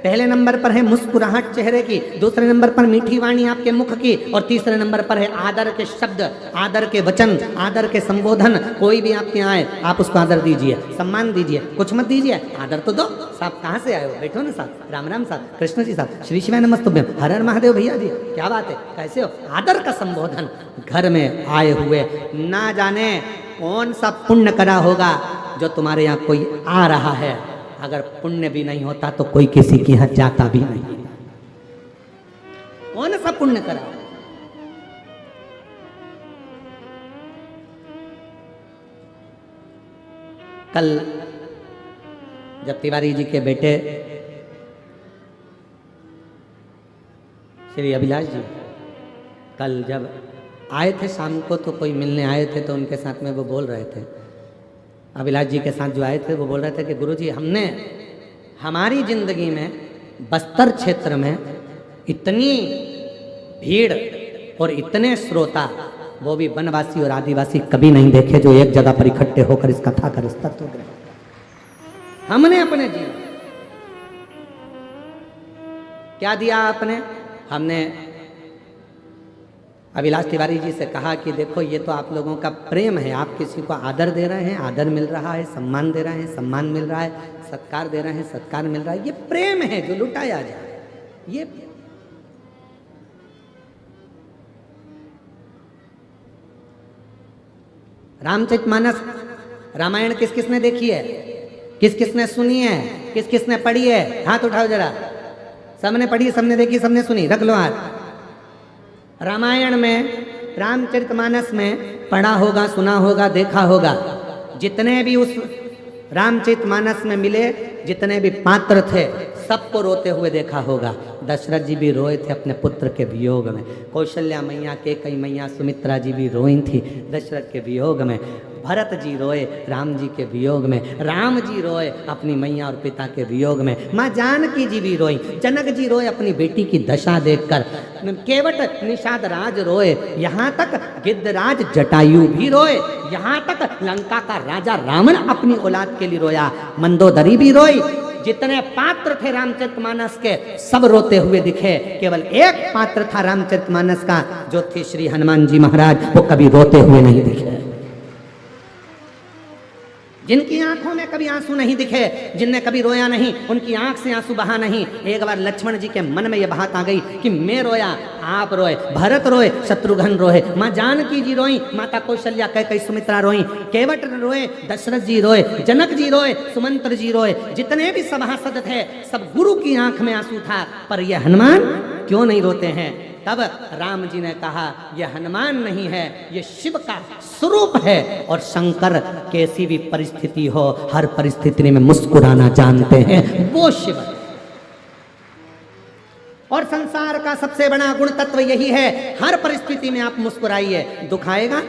पहले नंबर पर है मुस्कुराहट चेहरे की, दूसरे नंबर पर मीठी वाणी आपके मुख की, और तीसरे नंबर पर है आदर के शब्द, आदर के वचन, आदर के संबोधन। कोई भी आपके आए आप उसको आदर दीजिए, सम्मान दीजिए, कुछ मत दीजिए, आदर तो दो। साहब कहाँ से आए हो, बैठो ना साहब, राम राम साहब, कृष्ण जी साहब, श्री शिवाय नमस्तुभ्यम, हर हर महादेव भैया जी क्या बात है, कैसे हो। आदर का संबोधन। घर में आए हुए ना जाने कौन सा पुण्य करा होगा जो तुम्हारे यहाँ कोई आ रहा है, अगर पुण्य भी नहीं होता तो कोई किसी के यहाँ जाता भी नहीं। कौन सा पुण्य करा। कल जब तिवारी जी के बेटे श्री अभिलाष जी कल जब आए थे शाम को, तो कोई मिलने आए थे, तो उनके साथ में वो बोल रहे थे, अभिलाष जी के साथ जो आए थे वो बोल रहे थे कि गुरुजी हमने हमारी ज़िंदगी में बस्तर क्षेत्र में इतनी भीड़ और इतने श्रोता, वो भी वनवासी और आदिवासी कभी नहीं देखे जो एक जगह पर इकट्ठे होकर इस कथा का तत्व ग्रहण। हमने अपने जीवन क्या दिया आपने? हमने अभिलाष तिवारी जी से कहा कि देखो ये तो आप लोगों का प्रेम है, आप किसी को आदर दे रहे हैं, आदर मिल रहा है, सम्मान दे रहे हैं, सम्मान मिल रहा है, सत्कार दे रहे हैं, सत्कार मिल रहा है, ये प्रेम है जो लुटाया जाए। ये रामचरितमानस रामायण किस किसने देखी है, किस किसने सुनी है, किस किसने पढ़ी है? हाथ उठाओ जरा। सबने पढ़ी, सबने देखी, सबने सुनी, रख लो हाथ। रामायण में, रामचरितमानस में पढ़ा होगा, सुना होगा, देखा होगा। जितने भी उस रामचरितमानस में मिले, जितने भी पात्र थे, सबको रोते हुए देखा होगा। दशरथ जी भी रोए थे अपने पुत्र के वियोग में, कौशल्या मैया, कैकेयी मैया, सुमित्रा जी भी रोई थी दशरथ के वियोग में, भरत जी रोए राम जी के वियोग में, राम जी रोए अपनी मैया और पिता के वियोग में, माँ जानकी जी भी रोई, जनक जी रोए अपनी बेटी की दशा देखकर, केवट निषाद राज रोए, यहाँ तक गिद्धराज जटायु भी रोए, यहाँ तक लंका का राजा रावण अपनी औलाद के लिए रोया, मंदोदरी भी रोई। जितने पात्र थे रामचरितमानस के, सब रोते हुए दिखे। केवल एक पात्र था रामचरितमानस का, जो थे श्री हनुमान जी महाराज, वो कभी रोते हुए नहीं दिखे। जिनकी आंखों में कभी आंसू नहीं दिखे, जिनने कभी रोया नहीं, उनकी आंख से आंसू बहा नहीं। एक बार लक्ष्मण जी के मन में यह बात आ गई कि मैं रोया, आप रोए, भरत रोए, शत्रुघ्न रोए, माँ जानकी जी रोई, माता कौशल्या, कैकेयी, सुमित्रा रोई, केवट रोए, दशरथ जी रोए, जनक जी रोए, सुमंत्र जी रोए, जितने भी सभासद थे, सब गुरु की आंख में आंसू था। पर यह हनुमान क्यों नहीं रोते हैं? तब राम जी ने कहा, यह हनुमान नहीं है, यह शिव का स्वरूप है। और शंकर कैसी भी परिस्थिति हो, हर परिस्थिति में मुस्कुराना जानते हैं, वो शिव है। और संसार का सबसे बड़ा गुण तत्व यही है, हर परिस्थिति में आप मुस्कुराइए। दुख आएगा,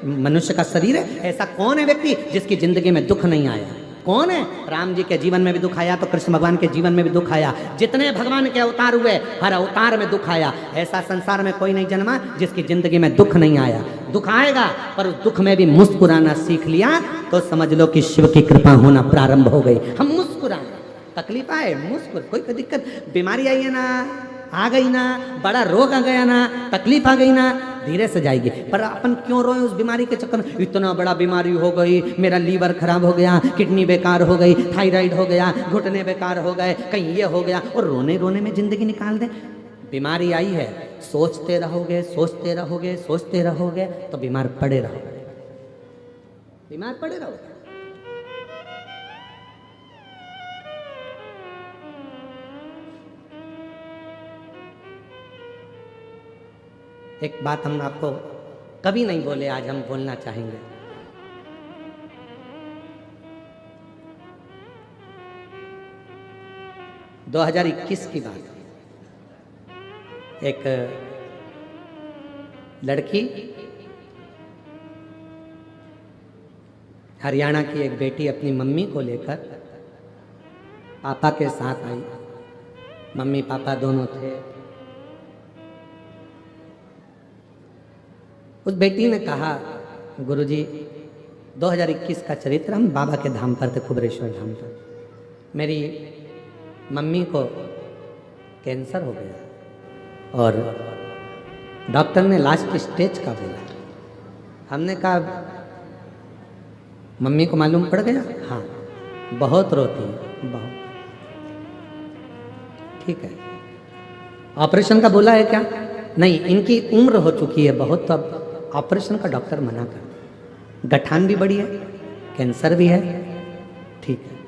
मनुष्य का शरीर है, ऐसा कौन है व्यक्ति जिसकी जिंदगी में दुख नहीं आया? कौन है? राम जी के जीवन में भी दुख आया तो कृष्ण भगवान के जीवन में भी दुख आया। जितने भगवान के अवतार हुए, हर अवतार में दुख आया। ऐसा संसार में कोई नहीं जन्मा जिसकी जिंदगी में दुख नहीं आया। दुख आएगा, पर उस दुख में भी मुस्कुराना सीख लिया तो समझ लो कि शिव की कृपा होना प्रारंभ हो गई। हम मुस्कुराए, तकलीफ आए मुस्कुर, कोई दिक्कत, बीमारी आई है ना, आ गई ना, बड़ा रोग आ गया ना, तकलीफ आ गई ना, धीरे से जाएगी। पर अपन क्यों रोए उस बीमारी के चक्कर में? इतना बड़ा बीमारी हो गई, मेरा लीवर खराब हो गया, किडनी बेकार हो गई, थायराइड हो गया, घुटने बेकार हो गए, कहीं ये हो गया, और रोने रोने में जिंदगी निकाल दे। बीमारी आई है, सोचते रहोगे, सोचते रहोगे, सोचते रहोगे तो बीमार पड़े रहोगे, बीमार पड़े रहोगे। एक बात हम आपको कभी नहीं बोले, आज हम बोलना चाहेंगे। – 2021 की बात। एक लड़की, हरियाणा की एक बेटी अपनी मम्मी को लेकर पापा के साथ आई। मम्मी पापा दोनों थे। उस बेटी ने कहा, गुरुजी 2021 का चरित्र, हम बाबा के धाम पर थे, कुबरेश्वर धाम पर। मेरी मम्मी को कैंसर हो गया और डॉक्टर ने लास्ट स्टेज का बोला। हमने कहा, मम्मी को मालूम पड़ गया? हाँ, बहुत रोती है, बहुत। ठीक है, ऑपरेशन का बोला है क्या? नहीं, इनकी उम्र हो चुकी है बहुत, तो अब ऑपरेशन का डॉक्टर मना कर। गठान भी बड़ी है, कैंसर भी है। ठीक है,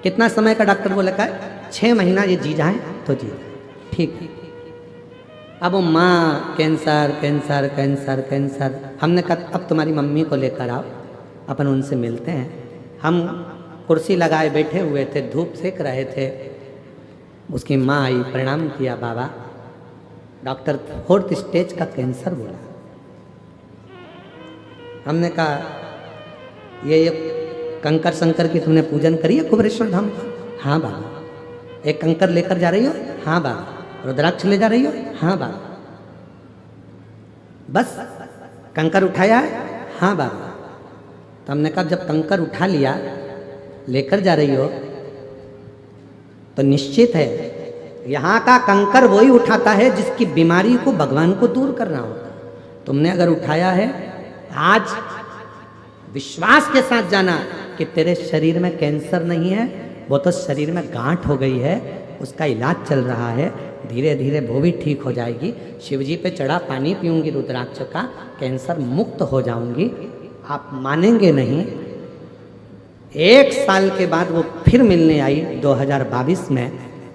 कितना समय का डॉक्टर बोला का? 6 महीना ये जी जाए तो जी। ठीक है। अब वो माँ कैंसर कैंसर कैंसर कैंसर। हमने कहा अब तुम्हारी मम्मी को लेकर आओ, अपन उनसे मिलते हैं। हम कुर्सी लगाए बैठे हुए थे, धूप सेक रहे थे। उसकी माँ आई, प्रणाम किया, बाबा डॉक्टर 4th स्टेज का कैंसर बोला। हमने कहा, ये कंकर शंकर की तुमने पूजन करी है कुबरेश्वर धाम? हाँ बाबा। एक कंकर लेकर जा रही हो? हाँ बाबा। रुद्राक्ष ले जा रही हो? हाँ बाबा। बस कंकर उठाया है? हाँ बाबा। तो हमने कहा जब कंकर उठा लिया, लेकर जा रही हो, तो निश्चित है यहाँ का कंकर वही उठाता है जिसकी बीमारी को भगवान को दूर करना होता है। तुमने अगर उठाया है, आज विश्वास के साथ जाना कि तेरे शरीर में कैंसर नहीं है, वो तो शरीर में गांठ हो गई है, उसका इलाज चल रहा है, धीरे धीरे वो भी ठीक हो जाएगी। शिवजी पे चढ़ा पानी पीऊंगी रुद्राक्ष का, कैंसर मुक्त हो जाऊंगी। आप मानेंगे नहीं, 1 साल के बाद वो फिर मिलने आई 2022 में,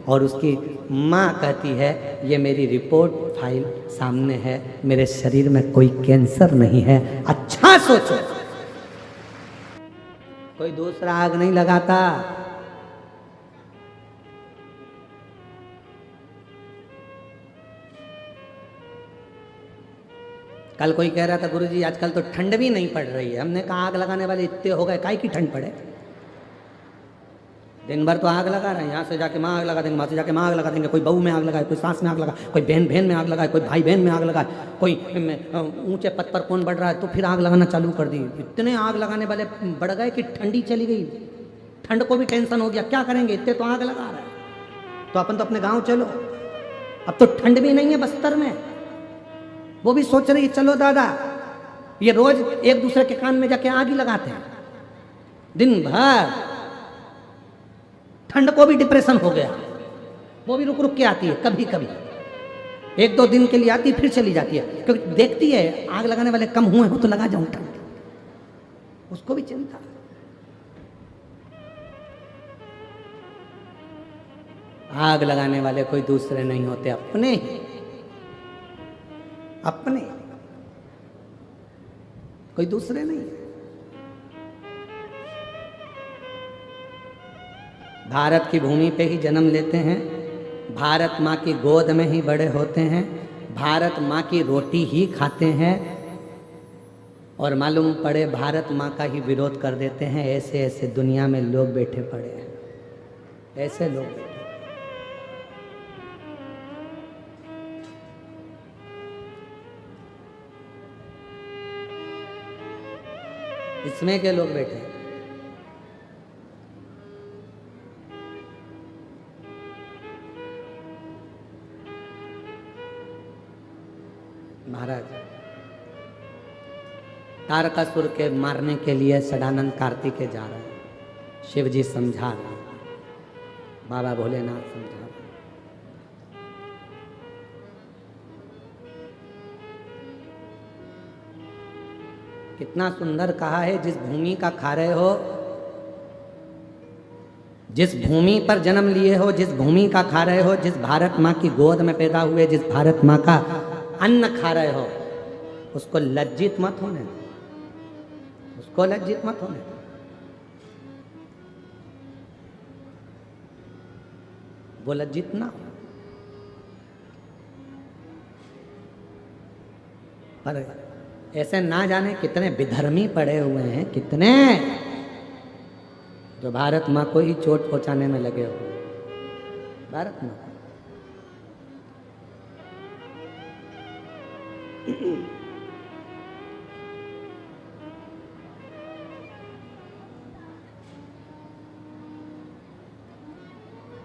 और उसकी माँ कहती है ये मेरी रिपोर्ट फाइल सामने है, मेरे शरीर में कोई कैंसर नहीं है। अच्छा सोचो, कोई दूसरा आग नहीं लगाता। कल कोई कह रहा था गुरुजी आजकल तो ठंड भी नहीं पड़ रही है। हमने कहा आग लगाने वाले इतने हो गए, काहे की ठंड पड़े? दिन भर तो आग लगा रहे हैं, यहाँ से जाके माँ आग लगा देंगे, वहाँ से जाके माँ आग लगा देंगे, कोई बहू में आग लगाए, कोई सास में आग लगाए, कोई बहन बहन में आग लगाए, कोई भाई बहन में आग लगाए, कोई ऊंचे पद पर कौन बढ़ रहा है तो फिर आग लगाना चालू कर दी। इतने आग लगाने वाले बढ़ गए कि ठंडी चली गई, ठंड को भी टेंशन हो गया, क्या करेंगे, इतने तो आग लगा रहे हैं। तो अपन तो अपने गाँव चलो, अब तो ठंड भी नहीं है बस्तर में। वो भी सोच रही है चलो दादा, ये रोज एक दूसरे के कान में जाके आग ही लगाते हैं दिन भर। ठंड को भी डिप्रेशन हो गया, वो भी रुक रुक के आती है, कभी कभी 1-2 दिन के लिए आती है, फिर चली जाती है, क्योंकि देखती है आग लगाने वाले कम हुए हो तो लगा जाऊं ठंड, उसको भी चिंता। आग लगाने वाले कोई दूसरे नहीं होते, अपने अपने, कोई दूसरे नहीं। भारत की भूमि पे ही जन्म लेते हैं, भारत माँ की गोद में ही बड़े होते हैं, भारत माँ की रोटी ही खाते हैं, और मालूम पड़े भारत माँ का ही विरोध कर देते हैं। ऐसे ऐसे दुनिया में लोग बैठे पड़े हैं, ऐसे लोग बैठे। इसमें के लोग बैठे हैं। महाराज तारकासुर के मारने के लिए सदानंद कार्तिकेय जा रहे हैं, शिव जी समझा रहे हैं, बाबा भोलेनाथ समझा रहे हैं। कितना सुंदर कहा है, जिस भूमि का खा रहे हो, जिस भूमि पर जन्म लिए हो, जिस भूमि का खा रहे हो, जिस भारत माँ की गोद में पैदा हुए, जिस भारत माँ का अन्न खा रहे हो, उसको लज्जित मत होने, उसको लज्जित मत होने। वो लज्जित ना हो। पर ऐसे ना जाने कितने विधर्मी पड़े हुए हैं, कितने जो भारत माँ को ही चोट पहुंचाने में लगे हुए। भारत माँ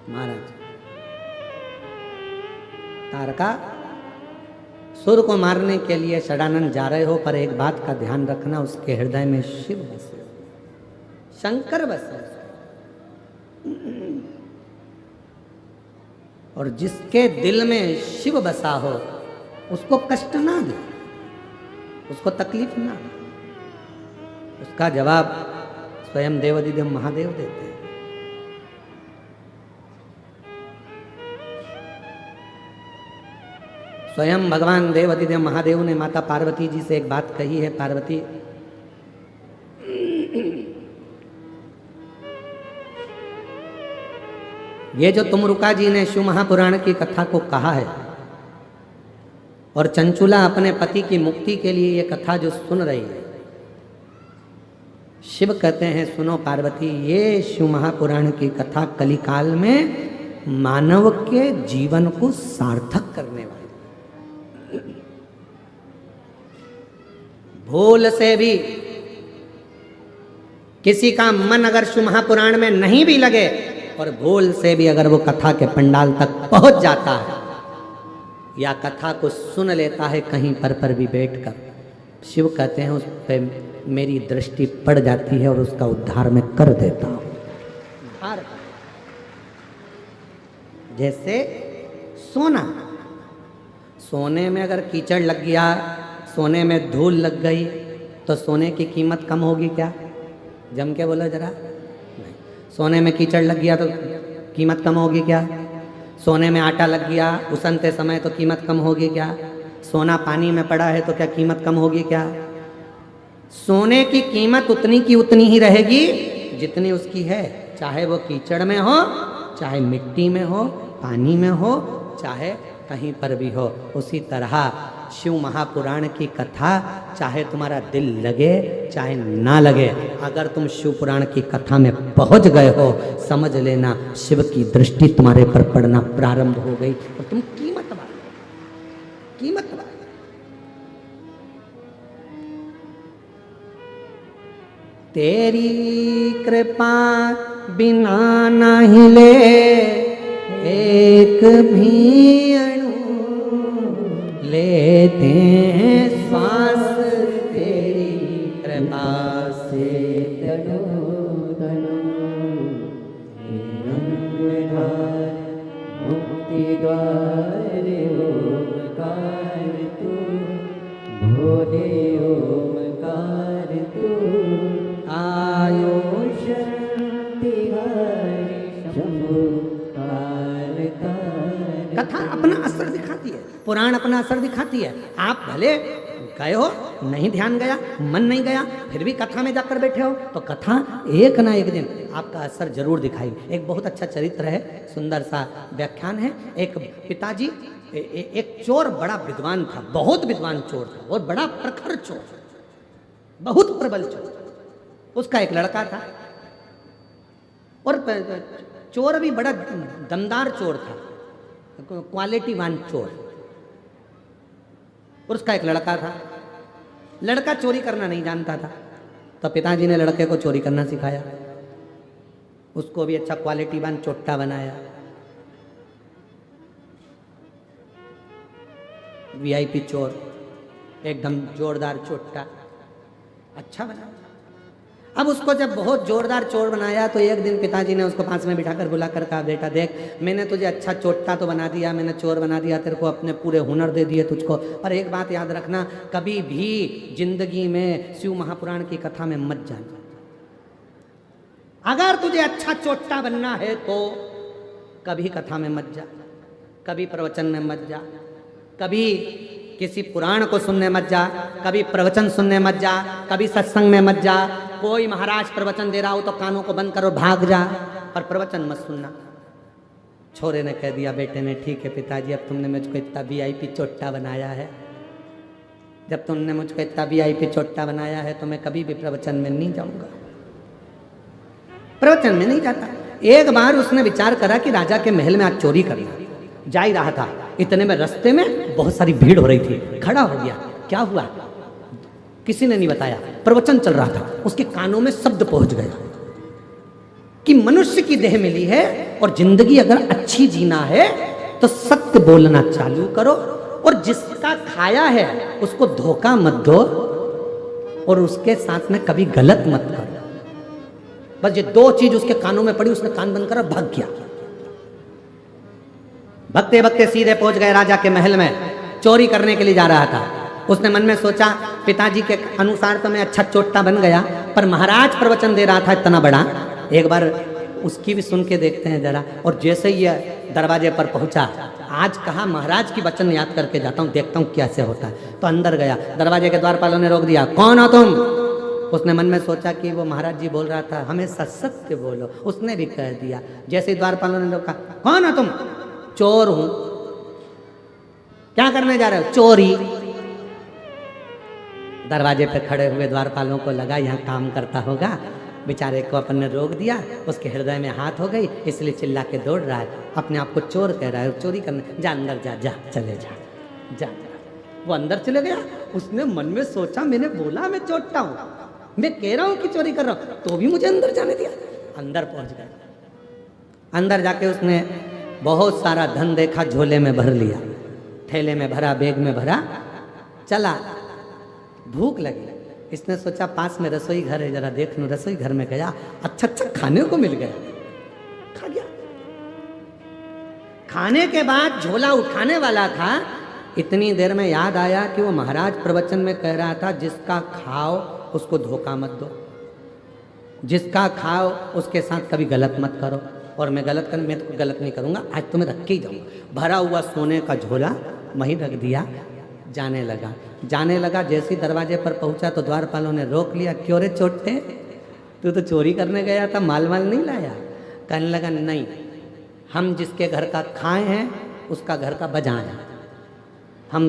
महाराज तारका सुर को मारने के लिए सदानंद जा रहे हो, पर एक बात का ध्यान रखना, उसके हृदय में शिव बसे, शंकर बसे, और जिसके दिल में शिव बसा हो उसको कष्ट ना दे, उसको तकलीफ ना दे। उसका जवाब स्वयं देवाधिदेव महादेव देते हैं। स्वयं भगवान देवाधिदेव महादेव ने माता पार्वती जी से एक बात कही है, पार्वती ये जो तुमरुका जी ने शिव महापुराण की कथा को कहा है, और चंचुला अपने पति की मुक्ति के लिए ये कथा जो सुन रही है, शिव कहते हैं सुनो पार्वती, ये शिव महापुराण की कथा कलिकाल में मानव के जीवन को सार्थक करने वाले। भूल से भी किसी का मन अगर शिव महापुराण में नहीं भी लगे और भूल से भी अगर वो कथा के पंडाल तक पहुंच जाता है या कथा को सुन लेता है कहीं पर भी बैठकर, शिव कहते हैं उस पर मेरी दृष्टि पड़ जाती है और उसका उद्धार मैं कर देता हूं। जैसे सोना, सोने में अगर कीचड़ लग गया, सोने में धूल लग गई तो सोने की कीमत कम होगी क्या? जम के बोलो जरा। नहीं। सोने में कीचड़ लग गया तो कीमत कम होगी क्या? सोने में आटा लग गया उसनते समय तो कीमत कम होगी क्या? सोना पानी में पड़ा है तो क्या कीमत कम होगी क्या? सोने की कीमत उतनी की उतनी ही रहेगी जितनी उसकी है, चाहे वो कीचड़ में हो, चाहे मिट्टी में हो, पानी में हो, चाहे कहीं पर भी हो। उसी तरह शिव महापुराण की कथा चाहे तुम्हारा दिल लगे चाहे ना लगे, अगर तुम शिव पुराण की कथा में पहुंच गए हो, समझ लेना शिव की दृष्टि तुम्हारे पर पड़ना प्रारंभ हो गई और तुम कीमत वाले। तेरी कृपा बिना ना हिले एक भी अणु, लेते हैं श्वास तेरी कृपा से तनु तनु निरंजनाय मुक्ति द्वार ओमकार तू, भोले ओमकार तू, आयो शांति हरि शंभु कथा अपना असर दिखाती है, पुराण अपना असर दिखाती है। आप भले गए हो, नहीं ध्यान गया, मन नहीं गया, फिर भी कथा में जाकर बैठे हो तो कथा एक ना एक दिन आपका असर जरूर दिखाएगी। एक बहुत अच्छा चरित्र है, सुंदर सा व्याख्यान है। एक पिताजी, एक चोर बड़ा विद्वान था, बहुत विद्वान चोर था और बड़ा प्रखर चोर, बहुत प्रबल चोर। उसका एक लड़का था और चोर भी बड़ा दमदार चोर था, क्वालिटीवान चोर। और उसका एक लड़का था, लड़का चोरी करना नहीं जानता था, तो पिताजी ने लड़के को चोरी करना सिखाया, उसको भी अच्छा क्वालिटीवान चोट्टा बनाया, वीआईपी चोर, एकदम जोरदार चोट्टा, अच्छा बनाया। अब उसको जब बहुत जोरदार चोर बनाया तो एक दिन पिताजी ने उसको पास में बिठाकर बुलाकर कहा, बेटा देख, मैंने तुझे अच्छा चोट्टा तो बना दिया, मैंने चोर बना दिया, तेरे को अपने पूरे हुनर दे दिए तुझको, पर एक बात याद रखना, कभी भी जिंदगी में शिव महापुराण की कथा में मत जाना। अगर तुझे अच्छा चोट्टा बनना है तो कभी कथा में मत जा, कभी प्रवचन में मत जा, कभी किसी पुराण को सुनने मत जा, कभी प्रवचन सुनने मत जा, कभी सत्संग में मत जा। कोई महाराज प्रवचन दे रहा हो तो कानों को बंद करो, भाग जा, पर प्रवचन मत सुनना। छोरे ने कह दिया बेटे ने, ठीक है पिताजी, अब तुमने मुझको इतना वीआईपी चोट्टा बनाया है, जब तुमने मुझको इतना वीआईपी चोट्टा बनाया है तो मैं कभी भी प्रवचन में नहीं जाऊंगा, प्रवचन में नहीं जाता। एक बार उसने विचार करा कि राजा के महल में आज चोरी करना, जा ही रहा था, इतने में रास्ते में बहुत सारी भीड़ हो रही थी, खड़ा हो गया। क्या हुआ किसी ने नहीं बताया, प्रवचन चल रहा था, उसके कानों में शब्द पहुंच गया कि मनुष्य की देह मिली है और जिंदगी अगर अच्छी जीना है तो सत्य बोलना चालू करो, और जिसका खाया है उसको धोखा मत दो और उसके साथ में कभी गलत मत करो। बस ये दो चीज उसके कानों में पड़ी, उसने कान बंद करा, भाग गया। भगते भगते सीधे पहुंच गए राजा के महल में, चोरी करने के लिए जा रहा था। उसने मन में सोचा, पिताजी के अनुसार तो मैं अच्छा चोट्टा बन गया, पर महाराज प्रवचन दे रहा था इतना बड़ा, एक बार उसकी भी सुन के देखते हैं जरा। और जैसे ही दरवाजे पर पहुंचा, आज कहा महाराज की वचन याद करके जाता हूँ, देखता हूँ कैसे होता है। तो अंदर गया, दरवाजे के द्वारपालों ने रोक दिया, कौन हो तुम? उसने मन में सोचा कि वो महाराज जी बोल रहा था, हमेशा सत्य बोलो, उसने भी कह दिया। जैसे ही द्वारपालों ने रोका, कौन हो तुम? चोर हूं। क्या करने जा रहे हो? चोरी। दरवाजे पे खड़े हुए द्वारपालों को लगा यहाँ काम करता होगा, बेचारे को अपन ने रोक दिया, उसके हृदय में हाथ हो गई, इसलिए चिल्ला के दौड़ रहा है, अपने आप को चोर कह रहा है, चोरी करने। जा अंदर जा, जा चले जा, जा। वो अंदर चले गया। उसने मन में सोचा, मैंने बोला मैं चोरता हूँ, मैं कह रहा हूँ कि चोरी कर रहा हूँ, तो भी मुझे अंदर जाने दिया। अंदर पहुंच गया। अंदर जाके उसने बहुत सारा धन देखा, झोले में भर लिया, थैले में भरा, बैग में भरा, चला। भूख लगी, इसने सोचा पास में रसोई घर है, जरा देख लूं। रसोई घर में गया, अच्छा अच्छा खाने को मिल गया, खा गया। खाने के बाद झोला उठाने वाला था, इतनी देर में याद आया कि वो महाराज प्रवचन में कह रहा था, जिसका खाओ उसको धोखा मत दो, जिसका खाओ उसके साथ कभी गलत मत करो। और मैं तो गलत नहीं करूंगा, आज तो मैं रख के ही जाऊंगा। भरा हुआ सोने का झोला वहीं रख दिया, जाने लगा। जैसे ही दरवाजे पर पहुंचा तो द्वारपालों ने रोक लिया। क्यों रे चोटे, तू तो चोरी करने गया था, माल नहीं लाया? कहने लगा नहीं, हम जिसके घर का खाए हैं उसका घर का बजा है। हम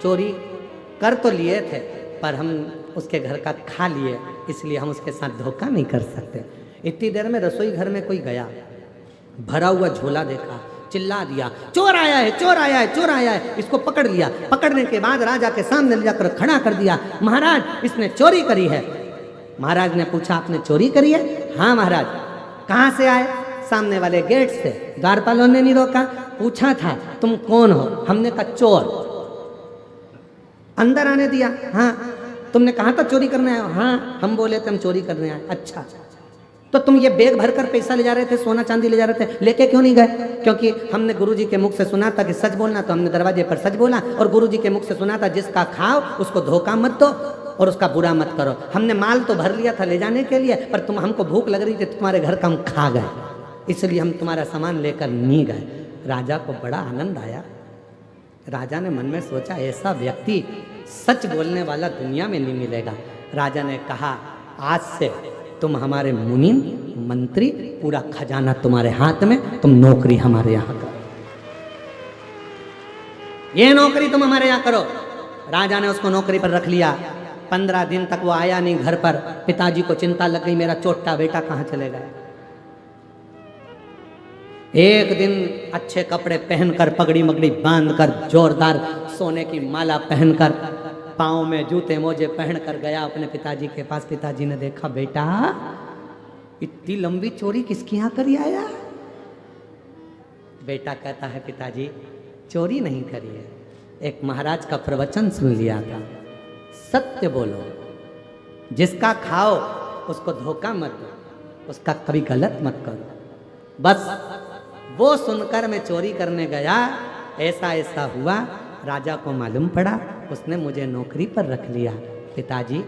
चोरी कर तो लिए थे, पर हम उसके घर का खा लिए, इसलिए हम उसके साथ धोखा नहीं कर सकते। इतनी देर में रसोई घर में कोई गया, भरा हुआ झोला देखा, चिल्ला दिया, चोर आया है, चोर आया है, चोर आया है। इसको पकड़ लिया। पकड़ने के बाद राजा के सामने ले जाकर खड़ा कर दिया। महाराज, इसने चोरी करी है। महाराज ने पूछा, आपने चोरी करी है? हाँ महाराज। कहाँ से आए? सामने वाले गेट से। द्वारपालों ने नहीं रोका, पूछा था तुम कौन हो? हमने कहा चोर। अंदर आने दिया। हाँ। तुमने कहा था चोरी करने आए हो? हाँ, हम बोले थे हम चोरी करने आए। अच्छा, तो तुम ये बैग भरकर पैसा ले जा रहे थे, सोना चांदी ले जा रहे थे, लेके क्यों नहीं गए? क्योंकि हमने गुरुजी के मुख से सुना था कि सच बोलना, तो हमने दरवाजे पर सच बोला। और गुरुजी के मुख से सुना था, जिसका खाओ उसको धोखा मत दो और उसका बुरा मत करो। हमने माल तो भर लिया था ले जाने के लिए, पर तुम हमको भूख लग रही थी, तुम्हारे घर का हम खा गए, इसलिए हम तुम्हारा सामान लेकर नहीं गए। राजा को बड़ा आनंद आया। राजा ने मन में सोचा, ऐसा व्यक्ति सच बोलने वाला दुनिया में नहीं मिलेगा। राजा ने कहा, आज से तुम हमारे मुनीम, मंत्री, पूरा खजाना तुम्हारे हाथ में, तुम नौकरी हमारे यहाँ करो, ये नौकरी तुम हमारे यहाँ करो। राजा ने उसको नौकरी पर रख लिया। 15 दिन तक वो आया नहीं घर पर। पिताजी को चिंता लग गई, मेरा चोटा बेटा कहाँ चले गया। एक दिन अच्छे कपड़े पहनकर, पगड़ी मगड़ी बांधकर, जोरदार सोने की माला पहनकर, पाँव में जूते मोजे पहनकर गया अपने पिताजी के पास। पिताजी ने देखा, बेटा इतनी लंबी चोरी किसके यहाँ करी आया? बेटा कहता है, पिताजी चोरी नहीं करी है, एक महाराज का प्रवचन सुन लिया था, सत्य बोलो, जिसका खाओ उसको धोखा मत दो, उसका कभी गलत मत करो। बस वो सुनकर मैं चोरी करने गया, ऐसा ऐसा हुआ। राजा को मालूम पड़ा, उसने मुझे नौकरी पर रख लिया। पिताजी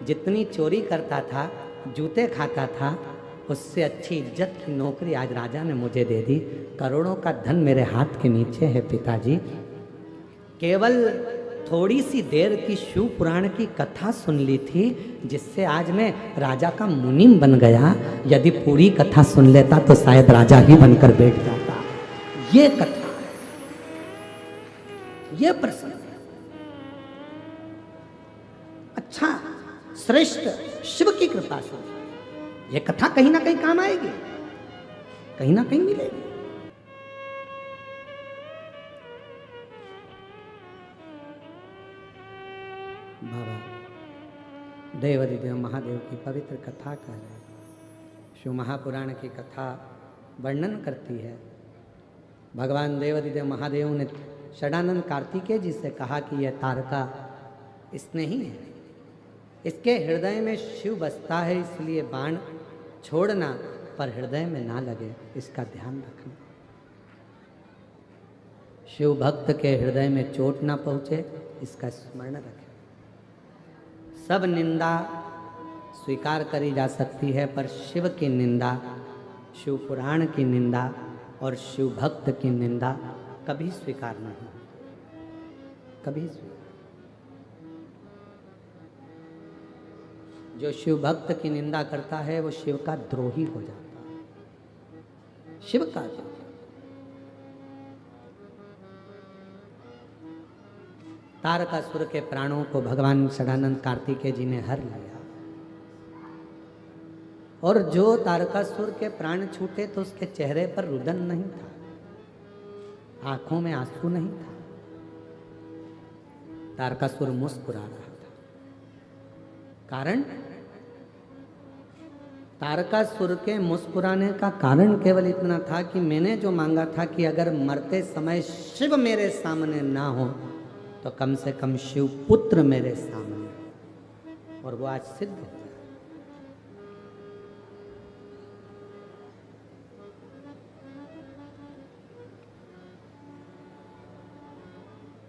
जितनी चोरी करता था, जूते खाता था, उससे अच्छी इज्जत की नौकरी आज राजा ने मुझे दे दी। करोड़ों का धन मेरे हाथ के नीचे है पिताजी। केवल थोड़ी सी देर की शिव पुराण की कथा सुन ली थी, जिससे आज मैं राजा का मुनीम बन गया। यदि पूरी कथा सुन लेता तो शायद राजा ही बनकर बैठ जाता। ये कथा, ये प्रसंग अच्छा, श्रेष्ठ शिव की कृपा से ये कथा कहीं ना कहीं काम आएगी, कहीं ना कहीं मिलेगी। बाबा देवाधिदेव महादेव की पवित्र कथा कह रहे, शिव महापुराण की कथा वर्णन करती है। भगवान देवाधिदेव महादेव ने षडानंद कार्तिकेय जी से कहा कि यह तारका स्नेही है, इसके हृदय में शिव बसता है, इसलिए बाण छोड़ना पर हृदय में ना लगे, इसका ध्यान रखना। शिव भक्त के हृदय में चोट ना पहुँचे, इसका स्मरण रखें। सब निंदा स्वीकार करी जा सकती है, पर शिव की निंदा, शिव पुराण की निंदा और शिव भक्त की निंदा कभी स्वीकार नहीं, कभी स्वीकार। जो शिव भक्त की निंदा करता है वो शिव का द्रोही हो जाता है, शिव का द्रोही। तारकासुर के प्राणों को भगवान षडानंद कार्तिकेय जी ने हर लिया। और जो तारकासुर के प्राण छूटे तो उसके चेहरे पर रुदन नहीं था, आंखों में आंसू नहीं था, तारकासुर मुस्कुरा रहा था। कारण, तारकासुर के मुस्कुराने का कारण केवल इतना था कि मैंने जो मांगा था कि अगर मरते समय शिव मेरे सामने ना हो तो कम से कम शिव पुत्र मेरे सामने, और वो आज सिद्ध हो गया।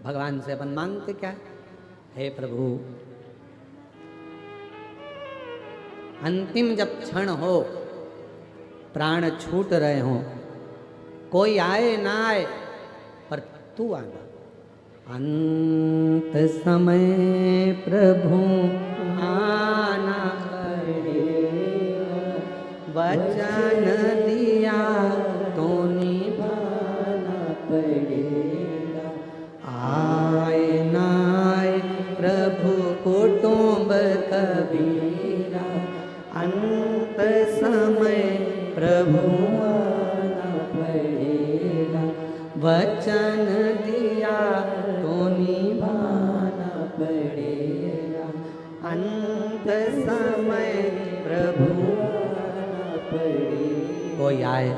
भगवान से अपन मांगते क्या है? हे प्रभु, अंतिम जब क्षण हो, प्राण छूट रहे हो, कोई आए ना आए पर तू आना। अंत समय प्रभु आना पड़ेगा, वचन दिया तो निभाना पड़ेगा। आए ना आए प्रभु कुटुंब कबीरा, अंत समय प्रभु आना पड़ेगा, वचन दिया तो निभाना पड़ेगा। अंत समय प्रभु आना पड़ेगा। कोई आए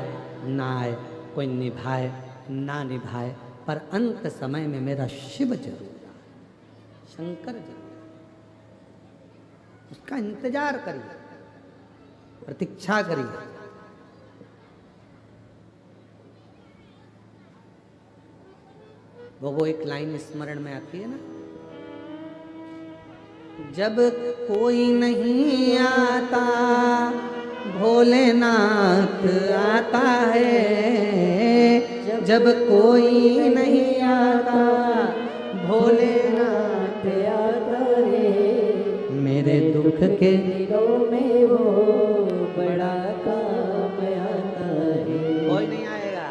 ना आए, कोई निभाए ना निभाए, पर अंत समय में मेरा शिव जरूर आए, शंकर जरूर। उसका इंतजार करिए, प्रतीक्षा करिए। वो एक लाइन स्मरण में आती है ना, जब कोई नहीं आता भोलेनाथ आता है, जब कोई नहीं आता भोलेनाथ आता है, मेरे दुख के दिनों में वो बड़ा काम आता है। कोई नहीं आएगा,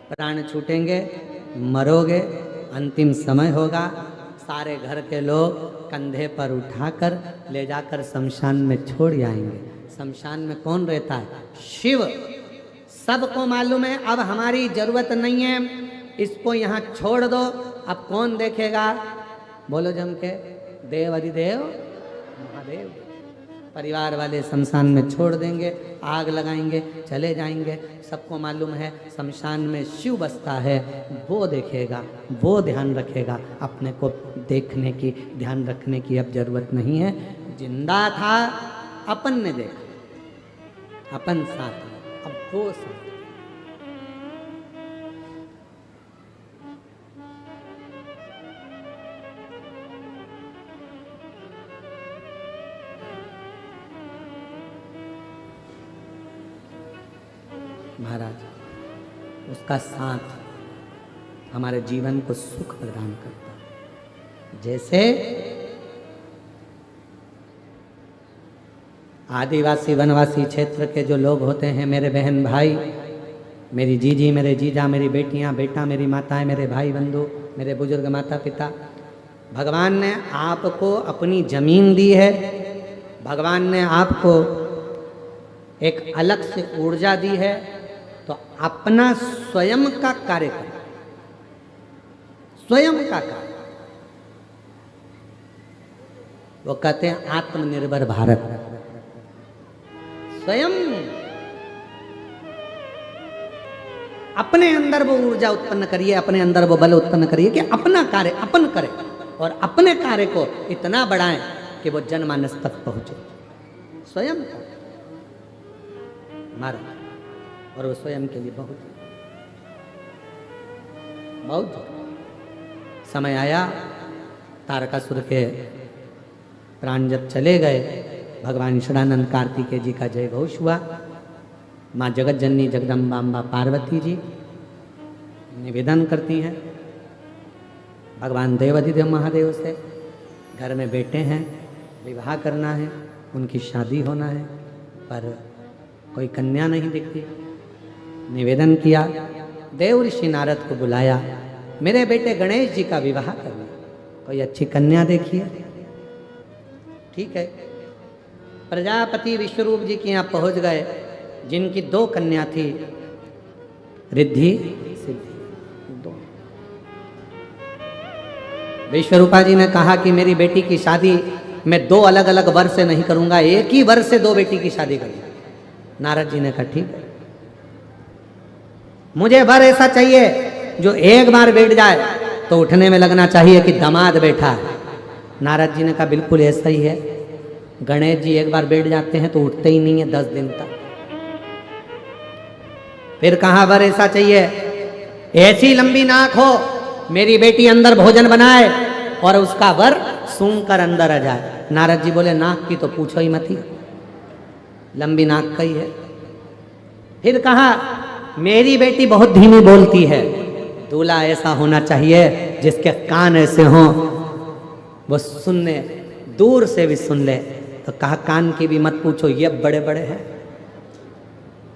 प्राण छूटेंगे, मरोगे, अंतिम समय होगा, सारे घर के लोग कंधे पर उठाकर ले जाकर शमशान में छोड़ जाएंगे। शमशान में कौन रहता है? शिव। सबको मालूम है अब हमारी जरूरत नहीं है, इसको यहाँ छोड़ दो। अब कौन देखेगा? बोलो जम के, देव अधिदेव महादेव। परिवार वाले शमशान में छोड़ देंगे, आग लगाएंगे, चले जाएंगे। सबको मालूम है शमशान में शिव बसता है, वो देखेगा, वो ध्यान रखेगा। अपने को देखने की, ध्यान रखने की अब जरूरत नहीं है। जिंदा था, अपन ने देखा, अपन साथ, अब वो साथ। महाराज, उसका साथ हमारे जीवन को सुख प्रदान करता है। जैसे आदिवासी वनवासी क्षेत्र के जो लोग होते हैं, मेरे बहन भाई, मेरी जीजी, मेरे जीजा, मेरी बेटियां, बेटा, मेरी माताएं, मेरे भाई बंधु, मेरे बुजुर्ग माता पिता, भगवान ने आपको अपनी जमीन दी है, भगवान ने आपको एक अलग से ऊर्जा दी है, तो अपना स्वयं का कार्य करो, स्वयं का कार्य। वो कहते हैं आत्मनिर्भर भारत। स्वयं अपने अंदर वो ऊर्जा उत्पन्न करिए, अपने अंदर वो बल उत्पन्न करिए कि अपना कार्य अपन करें, और अपने कार्य को इतना बढ़ाएं कि वो जनमानस तक पहुंचे। स्वयं मारा, और वो स्वयं के लिए बहुत समय आया। तारकासुर के प्राण जब चले गए, भगवान ईश्वरानंद कार्तिकेय जी का जय घोष हुआ। माँ जगत जननी जगदम्बा पार्वती जी निवेदन करती हैं भगवान देवाधिदेव महादेव से, घर में बेटे हैं, विवाह करना है, उनकी शादी होना है, पर कोई कन्या नहीं दिखती। निवेदन किया, देव ऋषि नारद को बुलाया, मेरे बेटे गणेश जी का विवाह करना, कोई अच्छी कन्या देखिए। ठीक है, प्रजापति विश्वरूप जी के यहाँ पहुंच गए, जिनकी 2 कन्या थी, रिद्धि सिद्धि। 2 विश्वरूपा जी ने कहा कि मेरी बेटी की शादी मैं 2 अलग अलग वर से नहीं करूंगा, एक ही वर से 2 बेटी की शादी करूंगा। नारद जी ने कहा ठीक है, मुझे वर ऐसा चाहिए जो एक बार बैठ जाए तो उठने में लगना चाहिए कि दामाद बैठा है। नारद जी ने कहा बिल्कुल ऐसा ही है। गणेश जी एक बार बैठ जाते हैं तो उठते ही नहीं है 10 दिन तक। फिर कहा वर ऐसा चाहिए, ऐसी लंबी नाक हो मेरी बेटी अंदर भोजन बनाए और उसका वर सूंघ कर अंदर आ जाए। नारद जी बोले नाक की तो पूछो ही मत ही, लंबी नाक का ही है। फिर कहा मेरी बेटी बहुत धीमी बोलती है, दूल्हा ऐसा होना चाहिए जिसके कान ऐसे हों, वो सुनने दूर से भी सुन ले। तो कहा कान की भी मत पूछो, ये बड़े बड़े हैं।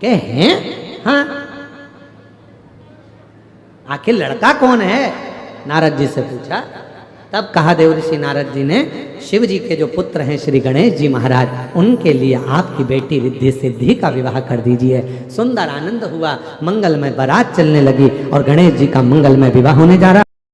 के हैं? हाँ। आखिर लड़का कौन है? नारद जी से पूछा। तब कहा देवऋषि नारद जी ने, शिव जी के जो पुत्र हैं श्री गणेश जी महाराज, उनके लिए आपकी बेटी रिद्धि सिद्धि का विवाह कर दीजिए। सुंदर आनंद हुआ, मंगलमय बारात चलने लगी और गणेश जी का मंगलमय विवाह होने जा रहा।